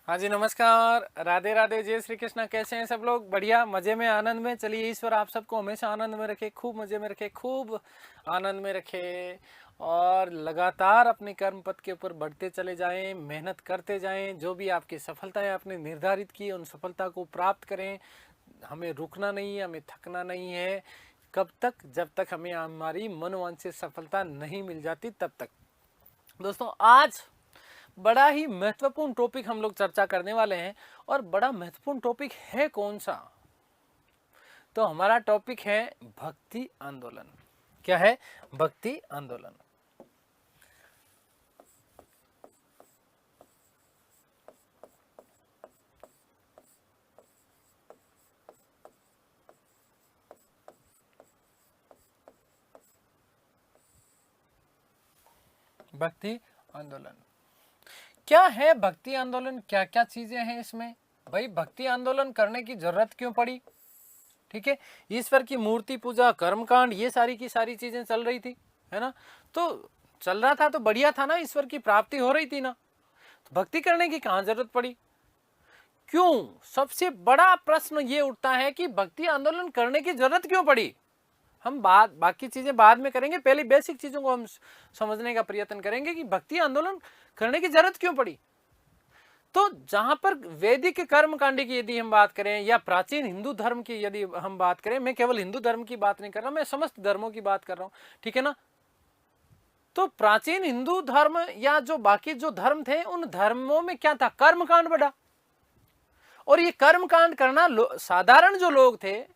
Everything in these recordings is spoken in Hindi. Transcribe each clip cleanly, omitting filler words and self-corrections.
हाँ जी, नमस्कार, राधे राधे, जय श्री कृष्णा। कैसे हैं सब लोग? बढ़िया, मजे में, आनंद में। चलिए, ईश्वर आप सबको हमेशा आनंद में रखे, खूब मजे में रखे, खूब आनंद में रखे और लगातार अपने कर्म पथ के ऊपर बढ़ते चले जाएं, मेहनत करते जाएं। जो भी आपकी सफलताएं आपने निर्धारित की, उन सफलता को प्राप्त करें। हमें रुकना नहीं है, हमें थकना नहीं है। कब तक? जब तक हमें हमारी मनोवांछित सफलता नहीं मिल जाती, तब तक। दोस्तों, आज बड़ा ही महत्वपूर्ण टॉपिक हम लोग चर्चा करने वाले हैं। और बड़ा महत्वपूर्ण टॉपिक है कौन सा? तो हमारा टॉपिक है भक्ति आंदोलन। क्या है? भक्ति आंदोलन। भक्ति आंदोलन क्या है? भक्ति आंदोलन क्या क्या चीजें हैं इसमें? भाई, भक्ति आंदोलन करने की जरूरत क्यों पड़ी? ठीक है, ईश्वर की मूर्ति पूजा, कर्मकांड, ये सारी की सारी चीजें चल रही थी, है ना? तो चल रहा था तो बढ़िया था ना, ईश्वर की प्राप्ति हो रही थी ना, तो भक्ति करने की कहां जरूरत पड़ी? क्यों? सबसे बड़ा प्रश्न ये उठता है कि भक्ति आंदोलन करने की जरूरत क्यों पड़ी? हम बाकी चीजें बाद में करेंगे, पहले बेसिक चीजों को हम समझने का प्रयत्न करेंगे कि भक्ति आंदोलन करने की जरूरत क्यों पड़ी। तो जहां पर वैदिक कर्मकांड की यदि हम बात करें या प्राचीन हिंदू धर्म की यदि हम बात करें, मैं केवल हिंदू धर्म की बात नहीं कर रहा, मैं समस्त धर्मों की बात कर रहा हूं, ठीक है ना? तो प्राचीन हिंदू धर्म या जो बाकी जो धर्म थे, उन धर्मों में क्या था? कर्मकांड बड़ा। और ये कर्मकांड करना साधारण जो लोग थे,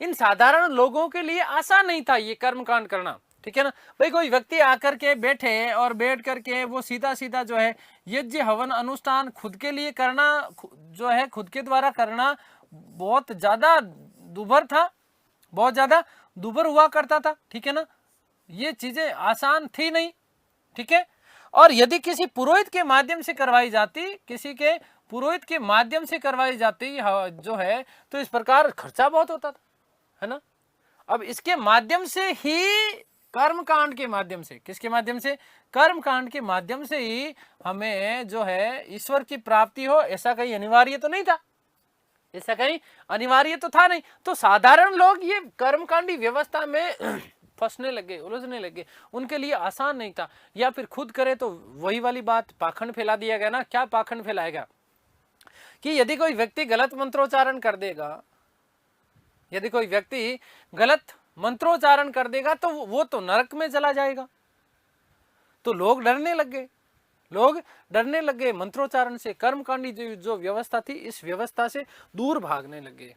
इन साधारण लोगों के लिए आसान नहीं था ये कर्मकांड करना, ठीक है ना? भाई, कोई व्यक्ति आकर के बैठे और बैठ करके वो सीधा सीधा जो है यज्ञ हवन अनुष्ठान खुद के लिए करना, जो है खुद के द्वारा करना, बहुत ज्यादा दुभर था, बहुत ज्यादा दुभर हुआ करता था, ठीक है ना? ये चीजें आसान थी नहीं, ठीक है? और यदि किसी पुरोहित के माध्यम से करवाई जाती, किसी के पुरोहित के माध्यम से करवाई जाती जो है, तो इस प्रकार खर्चा बहुत होता था, है ना? अब इसके माध्यम से ही, कर्मकांड के माध्यम से, किसके माध्यम से? कर्मकांड के माध्यम से ही हमें जो है ईश्वर की प्राप्ति हो, ऐसा कहीं अनिवार्य तो नहीं था, ऐसा कहीं अनिवार्य तो था नहीं। तो साधारण लोग ये कर्मकांडी व्यवस्था में फंसने लगे, उलझने लगे, उनके लिए आसान नहीं था। या फिर खुद करे तो वही वाली बात, पाखंड फैला दिया गया ना। क्या पाखंड फैलाएगा? कि यदि कोई व्यक्ति गलत मंत्रोच्चारण कर देगा, यदि कोई व्यक्ति गलत मंत्रोच्चारण कर देगा तो वो तो नरक में चला जाएगा। तो लोग डरने लग गए, लोग डरने लगे मंत्रोच्चारण से, कर्मकांडी जो व्यवस्था थी, इस व्यवस्था से दूर भागने लगे।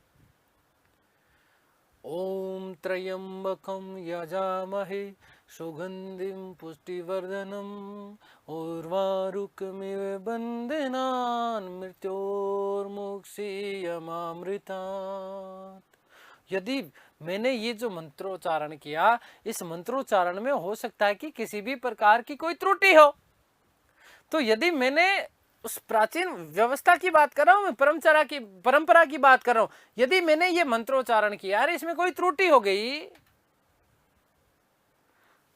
ओम त्र्यंबकम यजामहे सुगंधिम पुष्टिवर्धनम उर्वारुकमिव बंधनान् मृत्योर्मुक्षीयमामृतात्। यदि मैंने ये जो मंत्रोच्चारण किया, इस मंत्रोच्चारण में हो सकता है कि किसी भी प्रकार की कोई त्रुटि हो, तो यदि मैंने उस प्राचीन व्यवस्था की बात कर रहा हूं, मैं परंपरा की बात कर रहा हूं, यदि मैंने ये मंत्रोच्चारण किया, अरे इसमें कोई त्रुटि हो गई,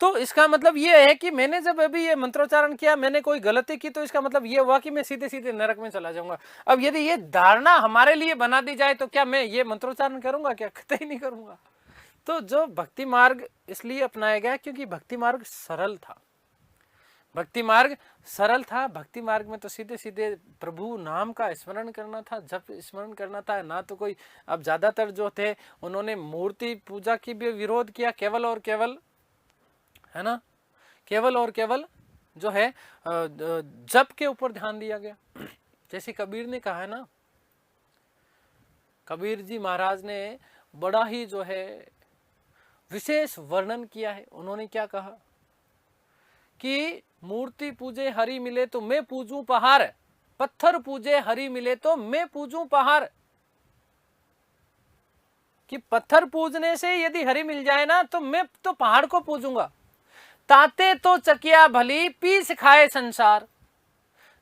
तो इसका मतलब ये है कि मैंने जब अभी ये मंत्रोच्चारण किया, मैंने कोई गलती की, तो इसका मतलब ये हुआ कि मैं सीधे सीधे नरक में चला जाऊंगा। अब यदि ये धारणा हमारे लिए बना दी जाए, तो क्या मैं ये मंत्रोच्चारण करूंगा? क्या कतई नहीं करूंगा। तो जो भक्ति मार्ग इसलिए अपनाया गया क्योंकि भक्ति मार्ग सरल था, भक्ति मार्ग सरल था। भक्ति मार्ग में तो सीधे सीधे प्रभु नाम का स्मरण करना था, जप स्मरण करना था ना। तो कोई, अब ज्यादातर जो थे उन्होंने मूर्ति पूजा की भी विरोध किया, केवल और केवल, है ना, केवल और केवल जो है जप के ऊपर ध्यान दिया गया। जैसे कबीर ने कहा है ना, कबीर जी महाराज ने बड़ा ही जो है विशेष वर्णन किया है। उन्होंने क्या कहा कि मूर्ति पूजे हरि मिले तो मैं पूजूं पहाड़, पत्थर पूजे हरि मिले तो मैं पूजूं पहाड़। कि पत्थर पूजने से यदि हरि मिल जाए ना, तो मैं तो पहाड़ को पूजूंगा। ताते तो चकिया भली पीस खाए संसार,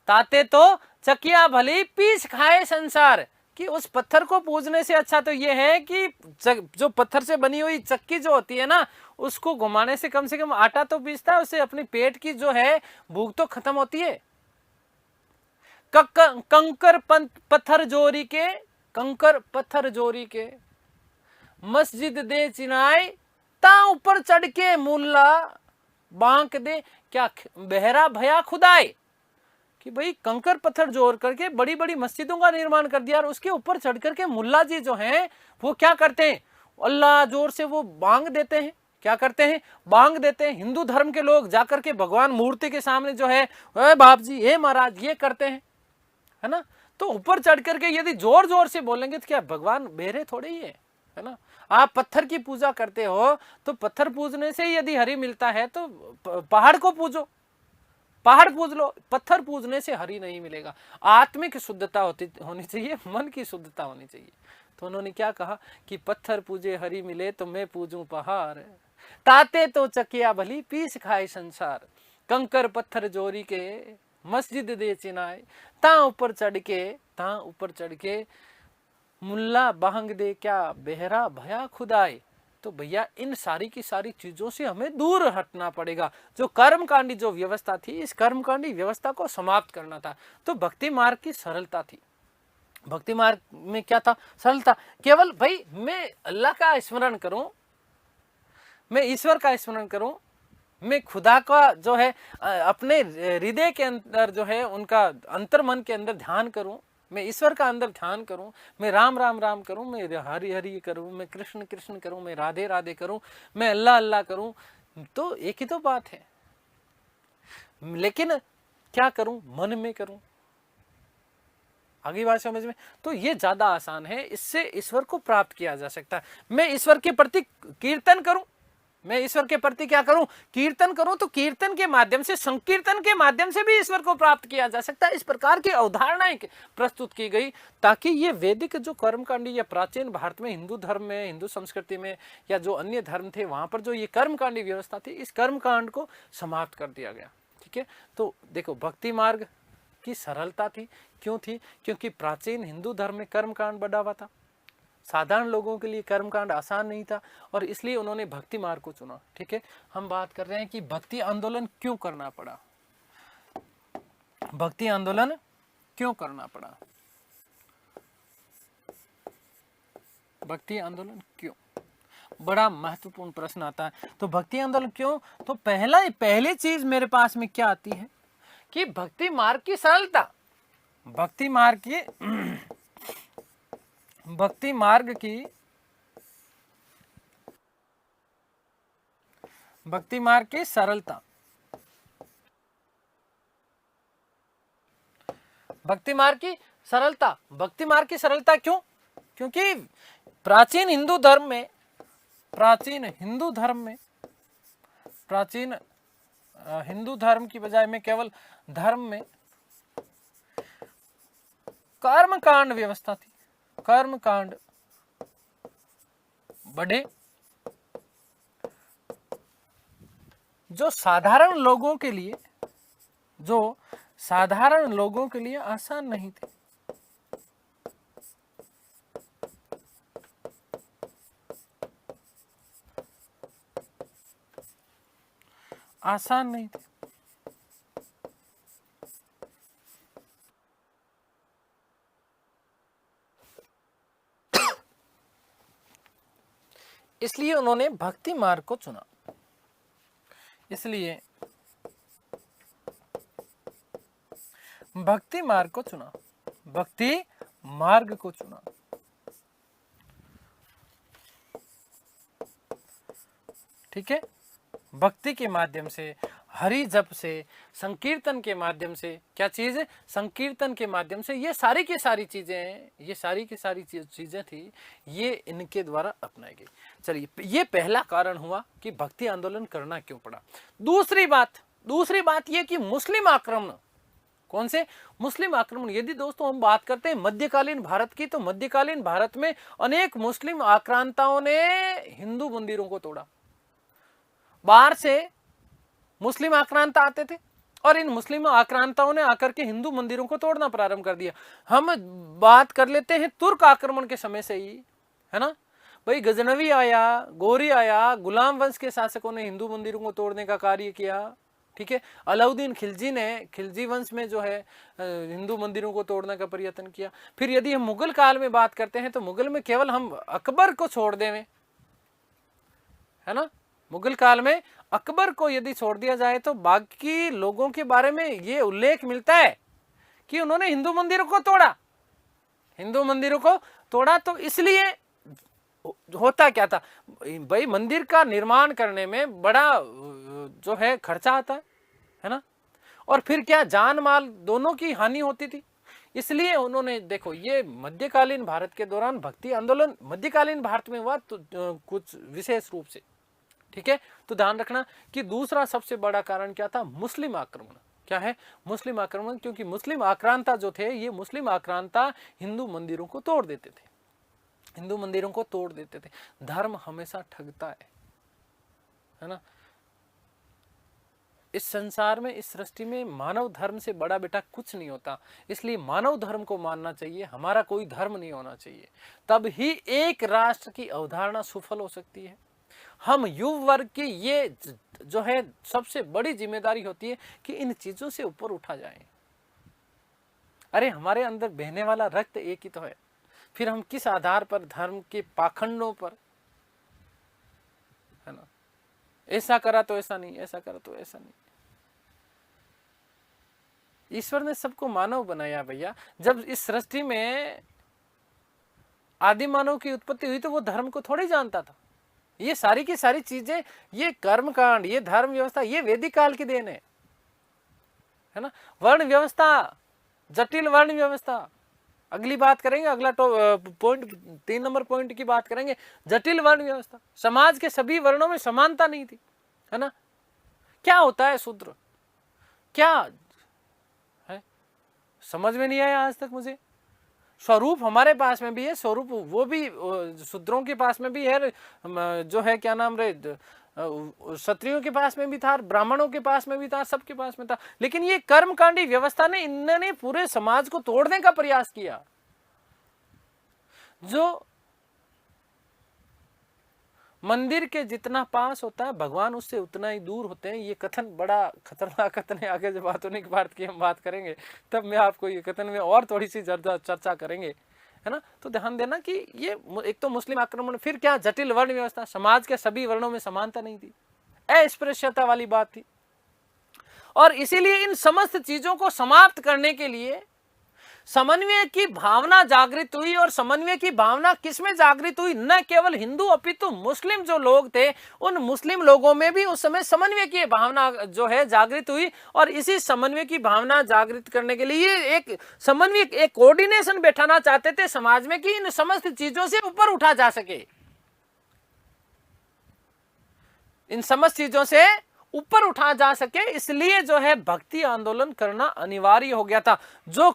ताते तो चकिया भली पीस खाए संसार। कि उस पत्थर को पूजने से अच्छा तो यह है कि जो पत्थर से बनी हुई चक्की जो होती है ना, उसको घुमाने से कम आटा तो पीसता है, उससे अपनी पेट की जो है भूख तो खत्म होती है। कंकर पत्थर जोरी के, कंकर पत्थर जोरी के मस्जिद दे चिनाए, ता ऊपर चढ़ के मुल्ला बांक दे, क्या बहरा भया खुदाए, कि भाई कंकर पत्थर जोड़ करके बड़ी बड़ी मस्जिदों का निर्माण कर दिया और उसके ऊपर चढ़ करके मुल्ला जी जो हैं वो क्या करते हैं, अल्लाह जोर से वो बांग देते हैं। क्या करते हैं, बांग देते हैं। हिंदू धर्म के लोग जाकर के भगवान मूर्ति के सामने जो है बाप जी हे महाराज ये करते हैं, है ना। तो ऊपर चढ़ करके यदि जोर जोर से बोलेंगे तो क्या भगवान बेरे थोड़े ही है ना। आप पत्थर की पूजा करते हो तो पत्थर पूजने से यदि हरि मिलता है तो पहाड़ को पूजो, पहाड़ पूज लो, पत्थर पूजने से हरि नहीं मिलेगा। आत्मिक शुद्धता होनी चाहिए, मन की शुद्धता होनी चाहिए। तो उन्होंने क्या कहा कि पत्थर पूजे हरि मिले तो मैं पूजूं पहाड़, ताते तो चकिया भली पीस खाए संसार, कंकर पत्थर जोरी के मस्जिद दे चिनाए, ता ऊपर चढ़ के मुल्ला बांग दे, क्या बेहरा भया खुदाए। तो भैया इन सारी की सारी चीजों से हमें दूर हटना पड़ेगा। जो कर्मकांडी जो व्यवस्था थी, इस कर्मकांडी व्यवस्था को समाप्त करना था। तो भक्ति मार्ग की सरलता थी। भक्ति मार्ग में क्या था, सरलता। केवल भाई मैं अल्लाह का स्मरण करूं, मैं ईश्वर का स्मरण करूं, मैं खुदा का जो है अपने हृदय के अंदर जो है उनका अंतर मन के अंदर ध्यान करूं, मैं ईश्वर का अंदर ध्यान करूं, मैं राम राम राम करूं, मैं हरि हरि करूं, मैं कृष्ण कृष्ण करूं, मैं राधे राधे करूं, मैं अल्लाह अल्लाह करूं, तो एक ही तो बात है। लेकिन क्या करूं, मन में करूं। आगे बात समझ में, तो ये ज्यादा आसान है, इससे ईश्वर को प्राप्त किया जा सकता है। मैं ईश्वर के प्रति कीर्तन करूं, मैं ईश्वर के प्रति क्या करूं, कीर्तन करूं, तो कीर्तन के माध्यम से, संकीर्तन के माध्यम से भी ईश्वर को प्राप्त किया जा सकता है। इस प्रकार की अवधारणाएं प्रस्तुत की गई ताकि ये वैदिक जो कर्मकांडी या प्राचीन भारत में हिंदू धर्म में, हिंदू संस्कृति में या जो अन्य धर्म थे वहां पर जो ये कर्मकांडी व्यवस्था थी, इस कर्मकांड को समाप्त कर दिया गया। ठीक है, तो देखो भक्ति मार्ग की सरलता थी। क्यों थी, क्योंकि प्राचीन हिंदू धर्म में कर्मकांड बढ़ा हुआ था, साधारण लोगों के लिए कर्मकांड आसान नहीं था और इसलिए उन्होंने भक्ति मार्ग को चुना। ठीक है, हम बात कर रहे हैं कि भक्ति आंदोलन क्यों करना पड़ा, भक्ति आंदोलन क्यों करना पड़ा, भक्ति आंदोलन क्यों, बड़ा महत्वपूर्ण प्रश्न आता है। तो भक्ति आंदोलन क्यों, तो पहली चीज मेरे पास में क्या आती है कि भक्ति मार्ग की सरलता, भक्ति मार्ग की भक्ति मार्ग की सरलता, भक्ति मार्ग की सरलता, भक्ति मार्ग की सरलता क्यों, क्योंकि प्राचीन हिंदू धर्म में, प्राचीन हिंदू धर्म की बजाय में केवल धर्म में कर्मकांड व्यवस्था थी, कर्मकांड बढ़े जो साधारण लोगों के लिए आसान नहीं थे। आसान नहीं थे। इसलिए उन्होंने भक्ति मार्ग को चुना, इसलिए भक्ति मार्ग को चुना, भक्ति मार्ग को चुना। ठीक है, भक्ति के माध्यम से, हरि जप से, संकीर्तन के माध्यम से, क्या चीज है, संकीर्तन के माध्यम से, ये सारी की सारी चीजें हैं, ये सारी की सारी चीजें थी, ये इनके द्वारा अपनाई गई। चलिए, ये पहला कारण हुआ कि भक्ति आंदोलन करना क्यों पड़ा। दूसरी बात ये कि मुस्लिम आक्रमण, कौन से मुस्लिम आक्रमण। यदि दोस्तों हम बात करते हैं मध्यकालीन भारत की, तो मध्यकालीन भारत में अनेक मुस्लिम आक्रांताओं ने हिंदू मंदिरों को तोड़ा। बाहर से मुस्लिम आक्रांता आते थे और इन मुस्लिम आक्रांताओं ने आकर के हिंदू मंदिरों को तोड़ना प्रारंभ कर दिया। हम बात कर लेते हैं तुर्क आक्रमण के समय से ही, है ना भाई, गजनवी आया, गौरी आया, गुलाम वंश के शासकों ने हिंदू मंदिरों को तोड़ने का कार्य किया। ठीक है। अलाउद्दीन खिलजी ने खिलजी वंश में जो है हिंदू मंदिरों को तोड़ने का प्रयत्न किया। फिर यदि हम मुगल काल में बात करते हैं तो मुगल में केवल हम अकबर को छोड़ दें, है ना, मुगल काल में अकबर को यदि छोड़ दिया जाए तो बाकी लोगों के बारे में ये उल्लेख मिलता है कि उन्होंने हिंदू मंदिरों को तोड़ा। हिंदू मंदिरों को तोड़ा तो इसलिए होता क्या था भाई, मंदिर का निर्माण करने में बड़ा जो है खर्चा आता है ना, और फिर क्या जान माल दोनों की हानि होती थी। इसलिए उन्होंने देखो ये मध्यकालीन भारत के दौरान भक्ति आंदोलन मध्यकालीन भारत में हुआ तो कुछ विशेष रूप से, ठीक है। तो ध्यान रखना कि दूसरा सबसे बड़ा कारण क्या था, मुस्लिम आक्रमण। क्या है, मुस्लिम आक्रमण, क्योंकि मुस्लिम आक्रांता जो थे ये मुस्लिम आक्रांता हिंदू मंदिरों को तोड़ देते थे, हिंदू मंदिरों को तोड़ देते थे। धर्म हमेशा ठगता है ना। इस संसार में, इस सृष्टि में मानव धर्म से बड़ा बेटा कुछ नहीं होता, इसलिए मानव धर्म को मानना चाहिए, हमारा कोई धर्म नहीं होना चाहिए। तब ही एक राष्ट्र की अवधारणा सफल हो सकती है। हम युवा वर्ग की ये जो है सबसे बड़ी जिम्मेदारी होती है कि इन चीजों से ऊपर उठा जाए। अरे हमारे अंदर बहने वाला रक्त एक ही तो है, फिर हम किस आधार पर धर्म के पाखंडों पर, है ना, ऐसा करा तो ऐसा नहीं, ऐसा करा तो ऐसा नहीं। ईश्वर ने सबको मानव बनाया भैया। जब इस सृष्टि में आदि मानव की उत्पत्ति हुई तो वो धर्म को थोड़ी जानता था। ये सारी की सारी चीजें, ये कर्म कांड, ये धर्म व्यवस्था, ये वैदिक काल की देन है ना। वर्ण व्यवस्था, जटिल वर्ण व्यवस्था, अगली बात करेंगे, अगला पॉइंट 3 नंबर पॉइंट की बात करेंगे, जटिल वर्ण व्यवस्था। समाज के सभी वर्णों में समानता नहीं थी, है ना। क्या होता है शूद्र, क्या है, समझ में नहीं आया आज तक मुझे। स्वरूप हमारे पास में भी है, स्वरूप वो भी शूद्रों के पास में भी है, जो है क्या नाम रे, क्षत्रियों के पास में भी था, ब्राह्मणों के पास में भी था, सबके पास में था। लेकिन ये कर्मकांडी व्यवस्था ने, इन्होंने पूरे समाज को तोड़ने का प्रयास किया। जो मंदिर के जितना पास होता है भगवान उससे उतना ही दूर होते हैं। ये कथन बड़ा खतरनाक कथन है, आगे जब आधुनिक भारत की हम बात करेंगे तब मैं आपको ये कथन में और थोड़ी सी चर्चा करेंगे, है ना। तो ध्यान देना कि ये एक तो मुस्लिम आक्रमण, फिर क्या जटिल वर्ण व्यवस्था, समाज के सभी वर्णों में समानता नहीं थी, अस्पृश्यता वाली बात थी। और इसीलिए इन समस्त चीजों को समाप्त करने के लिए समन्वय की भावना जागृत हुई। और समन्वय की भावना किसमें जागृत हुई, न केवल हिंदू अपितु मुस्लिम जो लोग थे उन मुस्लिम लोगों में भी उस समय समन्वय की भावना जो है जागृत हुई। और इसी समन्वय की भावना जागृत करने के लिए एक समन्वय, एक कोऑर्डिनेशन बैठाना चाहते थे समाज में कि इन समस्त चीजों से ऊपर उठा जा सके, इन समस्त चीजों से ऊपर उठा जा सके। इसलिए जो है भक्ति आंदोलन करना अनिवार्य हो गया था। जो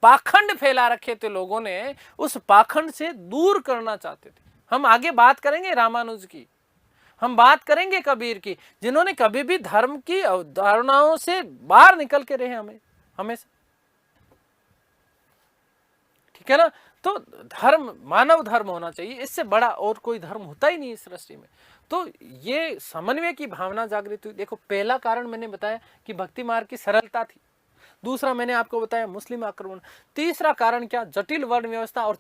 पाखंड फैला रखे थे लोगों ने, उस पाखंड से दूर करना चाहते थे। हम आगे बात करेंगे रामानुज की, हम बात करेंगे कबीर की, जिन्होंने कभी भी धर्म की अवधारणाओं से बाहर निकल के रहे हमेशा, ठीक है ना। तो धर्म मानव धर्म होना चाहिए, इससे बड़ा और कोई धर्म होता ही नहीं इस सृष्टि में। तो ये समन्वय की भावना जागृत हुई। देखो पहला कारण मैंने बताया कि भक्ति मार्ग की सरलता थी, दूसरा मैंने आपको बताया मुस्लिम आक्रमण, तीसरा कारण क्या, जटिल वर्ण व्यवस्था, और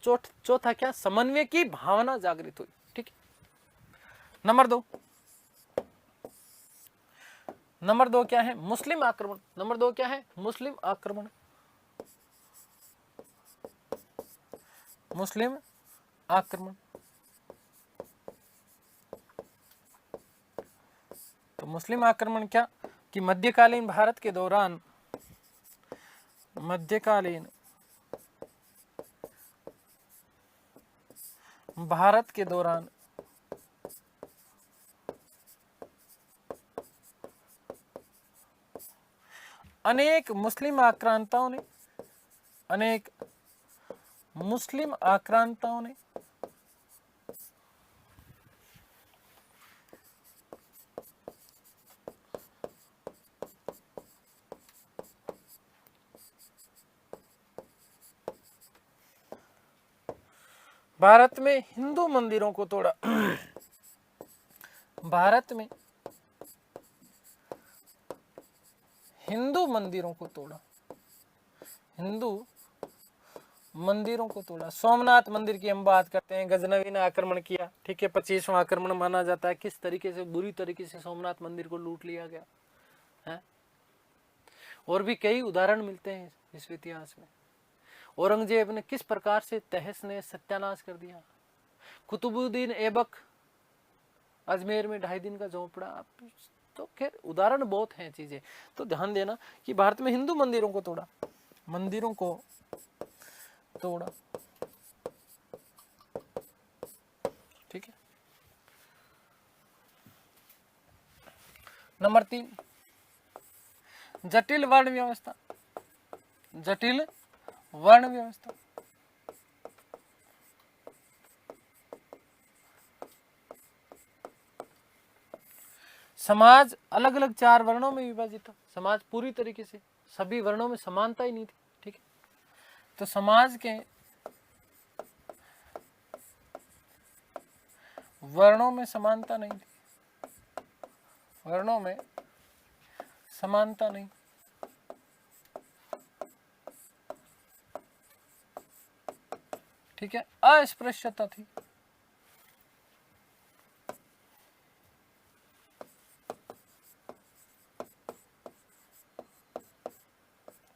चौथा क्या, समन्वय की भावना जागृत हुई, ठीक है। नंबर दो क्या है, मुस्लिम आक्रमण। नंबर 2 क्या है, मुस्लिम आक्रमण, मुस्लिम आक्रमण। तो मुस्लिम आक्रमण क्या कि मध्यकालीन भारत के दौरान, मध्यकालीन भारत के दौरान अनेक मुस्लिम आक्रांताओं ने भारत में हिंदू मंदिरों को तोड़ा। भारत में हिंदू मंदिरों को तोड़ा, हिंदू मंदिरों को तोड़ा। सोमनाथ मंदिर की हम बात करते हैं, गजनवी ने आक्रमण किया, ठीक है, 25वां आक्रमण माना जाता है। किस तरीके से बुरी तरीके से सोमनाथ मंदिर को लूट लिया गया है। और भी कई उदाहरण मिलते हैं इस इतिहास में। औरंगजेब ने किस प्रकार से तहस ने सत्यानाश कर दिया। कुतुबुद्दीन ऐबक अजमेर में 2.5 दिन का झोंपड़ा। तो खैर उदाहरण बहुत हैं चीजें। तो ध्यान देना कि भारत में हिंदू मंदिरों को तोड़ा, मंदिरों को तोड़ा, ठीक है। नंबर 3, जटिल वर्ण व्यवस्था, जटिल वर्ण व्यवस्था। समाज अलग अलग 4 वर्णों में विभाजित था। समाज पूरी तरीके से सभी वर्णों में समानता ही नहीं थी, ठीक है। तो समाज के वर्णों में समानता नहीं थी, वर्णों में समानता नहीं। ठीक है, अस्पृश्यता थी।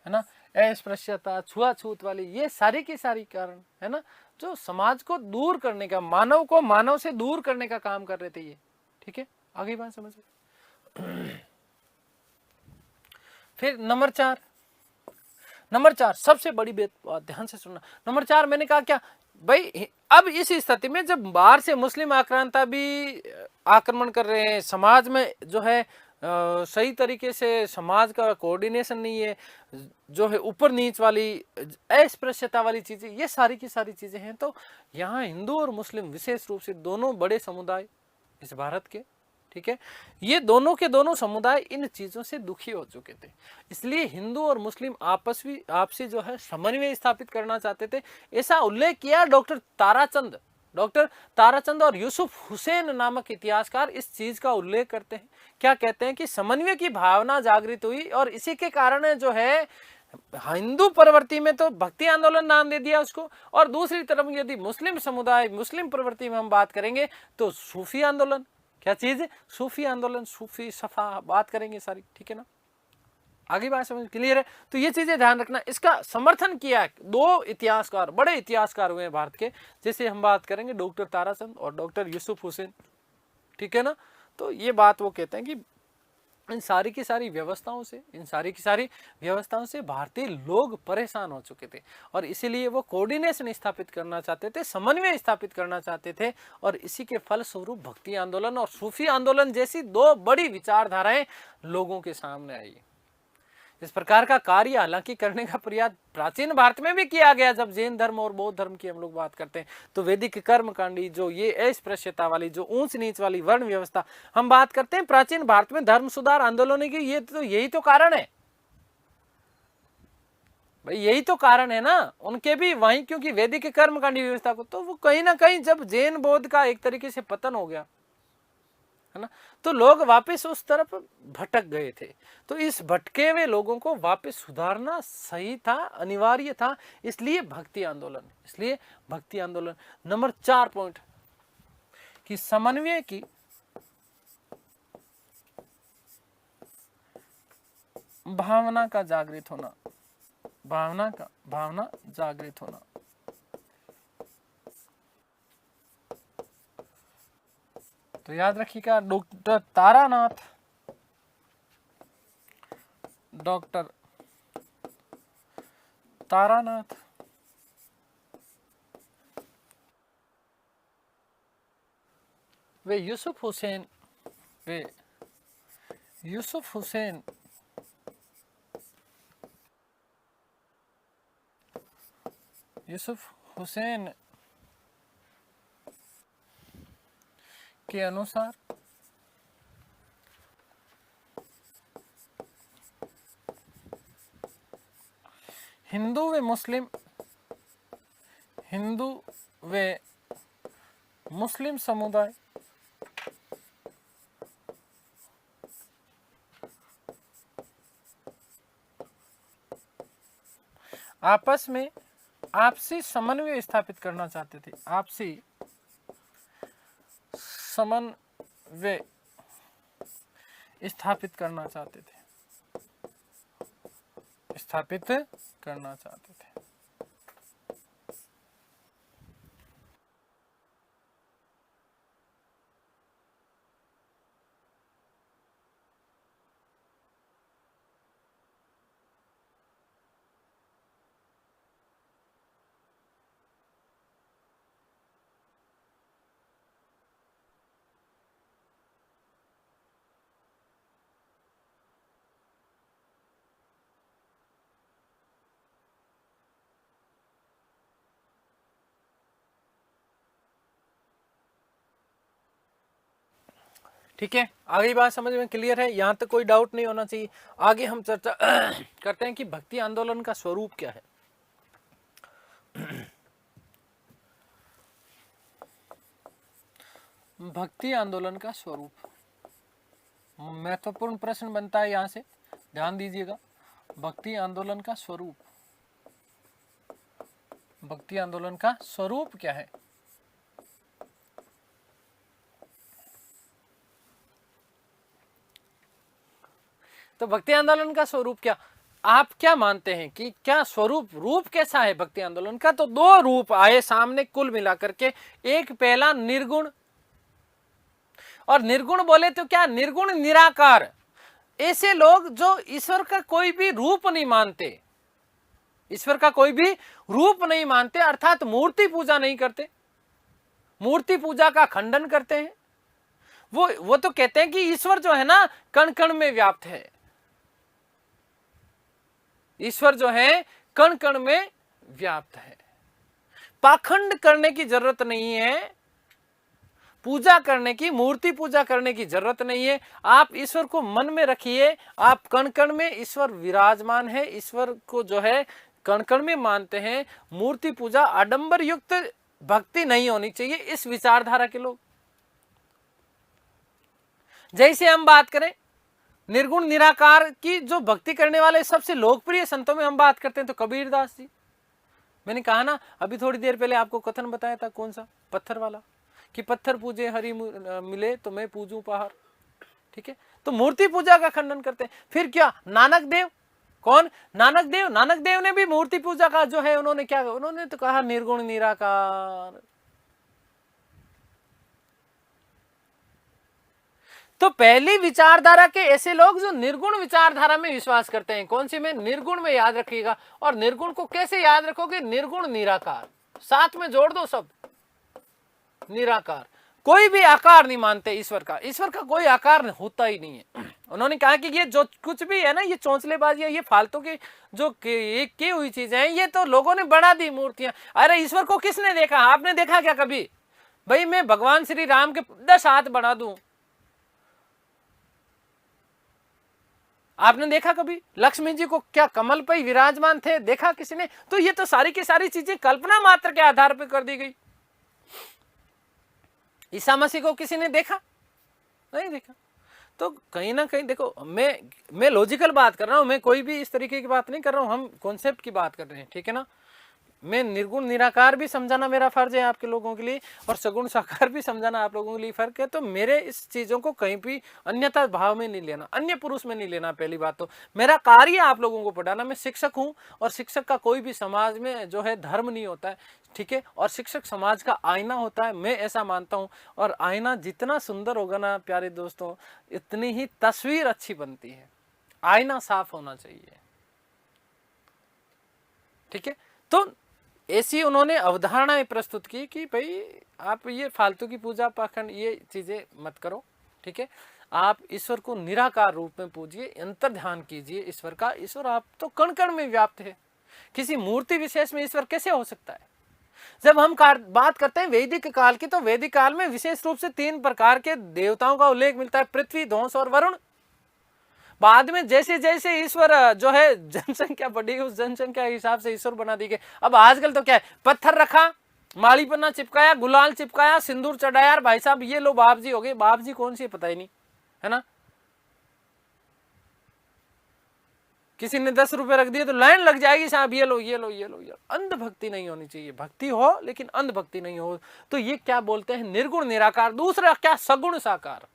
है ना, अस्पृश्यता, छुआछूत वाली, ये सारी की सारी कारण है ना, जो समाज को दूर करने का, मानव को मानव से दूर करने का काम कर रहे थे ये, ठीक है। आगे बात समझिए। फिर नंबर 4, नंबर 4 सबसे बड़ी बात, ध्यान से सुनना। नंबर 4 मैंने कहा क्या भाई, अब इस स्थिति में जब बाहर से मुस्लिम आक्रांता भी आक्रमण कर रहे हैं, समाज में जो है सही तरीके से समाज का कोऑर्डिनेशन नहीं है, जो है ऊपर नीच वाली अस्पृश्यता वाली चीजें, ये सारी की सारी चीजें हैं। तो यहाँ हिंदू और मुस्लिम विशेष रूप से दोनों बड़े समुदाय इस भारत के, ठीक है, ये दोनों के दोनों समुदाय इन चीजों से दुखी हो चुके थे। इसलिए हिंदू और मुस्लिम आपसी जो है समन्वय स्थापित करना चाहते थे। ऐसा उल्लेख किया डॉक्टर ताराचंद और यूसुफ हुसैन नामक इतिहासकार इस चीज का उल्लेख करते हैं। क्या कहते हैं कि समन्वय की भावना जागृत हुई और इसी के कारण जो है हिंदू प्रवृत्ति में तो भक्ति आंदोलन नाम दे दिया उसको, और दूसरी तरफ यदि मुस्लिम समुदाय मुस्लिम प्रवृत्ति में हम बात करेंगे तो सूफी आंदोलन, क्या चीज है, सूफी आंदोलन, सूफी सफा बात करेंगे सारी, ठीक है ना। आगे बात समझ क्लियर है। तो ये चीजें ध्यान रखना। इसका समर्थन किया 2 इतिहासकार, बड़े इतिहासकार हुए हैं भारत के, जैसे हम बात करेंगे डॉक्टर ताराचंद और डॉक्टर यूसुफ हुसैन, ठीक है ना। तो ये बात वो कहते हैं कि इन सारी की सारी व्यवस्थाओं से भारतीय लोग परेशान हो चुके थे और इसीलिए वो कोऑर्डिनेशन स्थापित करना चाहते थे, समन्वय स्थापित करना चाहते थे, और इसी के फलस्वरूप भक्ति आंदोलन और सूफी आंदोलन जैसी 2 बड़ी विचारधाराएं लोगों के सामने आई। इस प्रकार का कार्य हालांकि करने का प्रयास प्राचीन भारत में भी किया गया। जब जैन धर्म और बौद्ध धर्म की हम लोग बात करते हैं तो वैदिक कर्मकांडी, जो ये अस्पृश्यता वाली, जो ऊंच नीच वाली वर्ण व्यवस्था हम बात करते हैं, प्राचीन भारत में धर्म सुधार आंदोलन की यही तो कारण है भाई, यही तो कारण है ना उनके भी वहीं, क्योंकि वैदिक कर्मकांडी व्यवस्था को तो वो कहीं ना कहीं जब जैन बौद्ध का एक तरीके से पतन हो गया है ना, तो लोग वापस उस तरफ भटक गए थे। तो इस भटके हुए लोगों को वापस सुधारना सही था, अनिवार्य था, इसलिए भक्ति आंदोलन। नंबर 4 पॉइंट कि समन्वय की भावना का जागृत होना, भावना जागृत होना। तो याद रखिएगा, डॉक्टर तारानाथ वे यूसुफ हुसैन के अनुसार हिंदू व मुस्लिम समुदाय आपस में आपसी समन्वय स्थापित करना चाहते थे, आपसी समन्वय स्थापित करना चाहते थे, स्थापित करना चाहते थे। ठीक है, आगे बात समझ में क्लियर है, यहां तक कोई डाउट नहीं होना चाहिए। आगे हम चर्चा करते हैं कि भक्ति आंदोलन का स्वरूप क्या है। भक्ति आंदोलन का स्वरूप, महत्वपूर्ण प्रश्न बनता है, यहां से ध्यान दीजिएगा। भक्ति आंदोलन का स्वरूप, भक्ति आंदोलन का स्वरूप क्या है? तो भक्ति आंदोलन का स्वरूप क्या, आप क्या मानते हैं कि क्या स्वरूप, रूप कैसा है भक्ति आंदोलन का? तो दो रूप आए सामने कुल मिलाकर के। एक पहला निर्गुण, और निर्गुण बोले तो क्या, निर्गुण निराकार। ऐसे लोग जो ईश्वर का कोई भी रूप नहीं मानते, ईश्वर का कोई भी रूप नहीं मानते, अर्थात मूर्ति पूजा नहीं करते, मूर्ति पूजा का खंडन करते हैं। वो तो कहते हैं कि ईश्वर जो है ना कण कण में व्याप्त है, ईश्वर जो है कण कण में व्याप्त है। पाखंड करने की जरूरत नहीं है, पूजा करने की, मूर्ति पूजा करने की जरूरत नहीं है। आप ईश्वर को मन में रखिए, आप कण कण में ईश्वर विराजमान है, ईश्वर को जो है कण कण में मानते हैं। मूर्ति पूजा आडंबर युक्त भक्ति नहीं होनी चाहिए इस विचारधारा के लोग। जैसे हम बात करें निर्गुण निराकार की जो भक्ति करने वाले सबसे लोकप्रिय संतों में हम बात करते हैं तो कबीरदास जी। मैंने कहा ना अभी थोड़ी देर पहले आपको कथन बताया था, कौन सा, पत्थर वाला, कि पत्थर पूजे हरि मिले तो मैं पूजूं पहाड़। ठीक है, तो मूर्ति पूजा का खंडन करते हैं। फिर क्या, नानक देव, कौन, नानक देव, नानक देव ने भी मूर्ति पूजा का जो है उन्होंने क्या, उन्होंने तो कहा निर्गुण निराकार। तो पहली विचारधारा के ऐसे लोग जो निर्गुण विचारधारा में विश्वास करते हैं, कौन सी में, निर्गुण में, याद रखिएगा। और निर्गुण को कैसे याद रखोगे, निर्गुण निराकार, साथ में जोड़ दो सब, निराकार, कोई भी आकार नहीं मानते ईश्वर का, ईश्वर का कोई आकार होता ही नहीं है। उन्होंने कहा कि ये जो कुछ भी है ना, ये चौंचलेबाजी है, ये फालतू की जो की हुई चीजें हैं, ये तो लोगों ने बना दी मूर्तियां। अरे ईश्वर को किसने देखा, आपने देखा क्या कभी? भाई मैं भगवान श्री राम के 10 हाथ बना दूं, आपने देखा कभी? लक्ष्मी जी को क्या कमल पर विराजमान थे, देखा किसी ने? तो ये तो सारी की सारी चीजें कल्पना मात्र के आधार पर कर दी गई। ईसा मसीह को किसी ने देखा? नहीं देखा। तो कहीं ना कहीं देखो, मैं लॉजिकल बात कर रहा हूं, मैं कोई भी इस तरीके की बात नहीं कर रहा हूं, हम कॉन्सेप्ट की बात कर रहे हैं, ठीक है ना। मैं निर्गुण निराकार भी समझाना मेरा फर्ज है आपके लोगों के लिए, और सगुण साकार भी समझाना आप लोगों के लिए फर्क है। तो मेरे इस चीजों को कहीं भी अन्यथा भाव में नहीं लेना, अन्य पुरुष में नहीं लेना। पहली बात तो मेरा कार्य आप लोगों को पढ़ाना, मैं शिक्षक हूं, और शिक्षक का कोई भी समाज में जो है धर्म नहीं होता है, ठीक है। और शिक्षक समाज का आईना होता है, मैं ऐसा मानता हूं। और आईना जितना सुंदर होगा ना प्यारे दोस्तों, इतनी ही तस्वीर अच्छी बनती है। आईना साफ होना चाहिए, ठीक है। तो ऐसी उन्होंने अवधारणाएं प्रस्तुत की कि भाई आप ये फालतू की पूजा पाखंड ये चीजें मत करो, ठीक है। आप ईश्वर को निराकार रूप में पूजिए, अंतर ध्यान कीजिए ईश्वर का। ईश्वर आप तो कण कण में व्याप्त है, किसी मूर्ति विशेष में ईश्वर कैसे हो सकता है? जब हम बात करते हैं वैदिक काल की, तो वैदिक काल में विशेष रूप से 3 प्रकार के देवताओं का उल्लेख मिलता है, पृथ्वी, ध्वंस और वरुण। बाद में जैसे जैसे ईश्वर जो है जनसंख्या बढ़ी, उस जनसंख्या के हिसाब से ईश्वर बना दी गए। अब आजकल तो क्या है, पत्थर रखा, माली पन्ना चिपकाया, गुलाल चिपकाया, सिंदूर चढ़ाया, यार भाई साहब ये लो बाप जी हो गए। बाप जी कौन सी पता ही नहीं, है ना। किसी ने 10 रुपए रख दिए तो लाइन लग जाएगी, साहब ये लो ये लो ये लो ये लो। अंध भक्ति नहीं होनी चाहिए, भक्ति हो लेकिन अंध भक्ति नहीं हो। तो ये क्या बोलते हैं, निर्गुण निराकार। दूसरा क्या, सगुण साकार।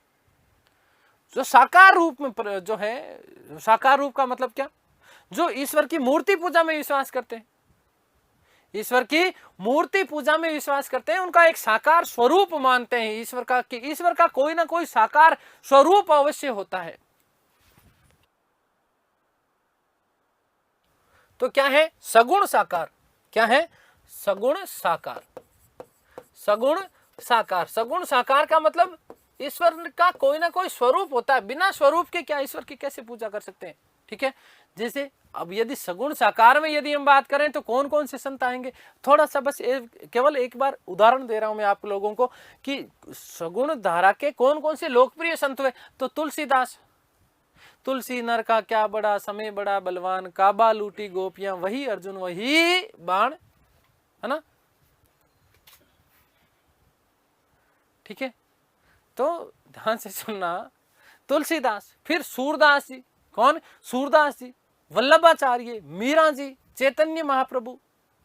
जो साकार रूप में जो है, साकार रूप का मतलब क्या, जो ईश्वर की मूर्ति पूजा में विश्वास करते हैं, ईश्वर की मूर्ति पूजा में विश्वास करते हैं, उनका एक साकार स्वरूप मानते हैं ईश्वर का, कि ईश्वर का कोई ना कोई साकार स्वरूप अवश्य होता है। तो क्या है, सगुण साकार। क्या है, सगुण साकार। सगुण साकार, सगुण साकार का मतलब ईश्वर का कोई ना कोई स्वरूप होता है, बिना स्वरूप के क्या ईश्वर की कैसे पूजा कर सकते हैं। ठीक है, जैसे अब यदि सगुण साकार में यदि हम बात करें तो कौन कौन से संत आएंगे, थोड़ा सा बस केवल एक बार उदाहरण दे रहा हूं मैं आप लोगों को कि सगुण धारा के कौन कौन से लोकप्रिय संत हुए। तो तुलसीदास, तुलसी नर का क्या बड़ा, समय बड़ा बलवान, काबा लूटी गोपियां, वही अर्जुन वही बाण, है ना। ठीक है, तो ध्यान से सुनना, तुलसीदास, फिर सूरदास जी, कौन, सूरदास जी, वल्लभाचार्य, मीरा जी, चैतन्य महाप्रभु,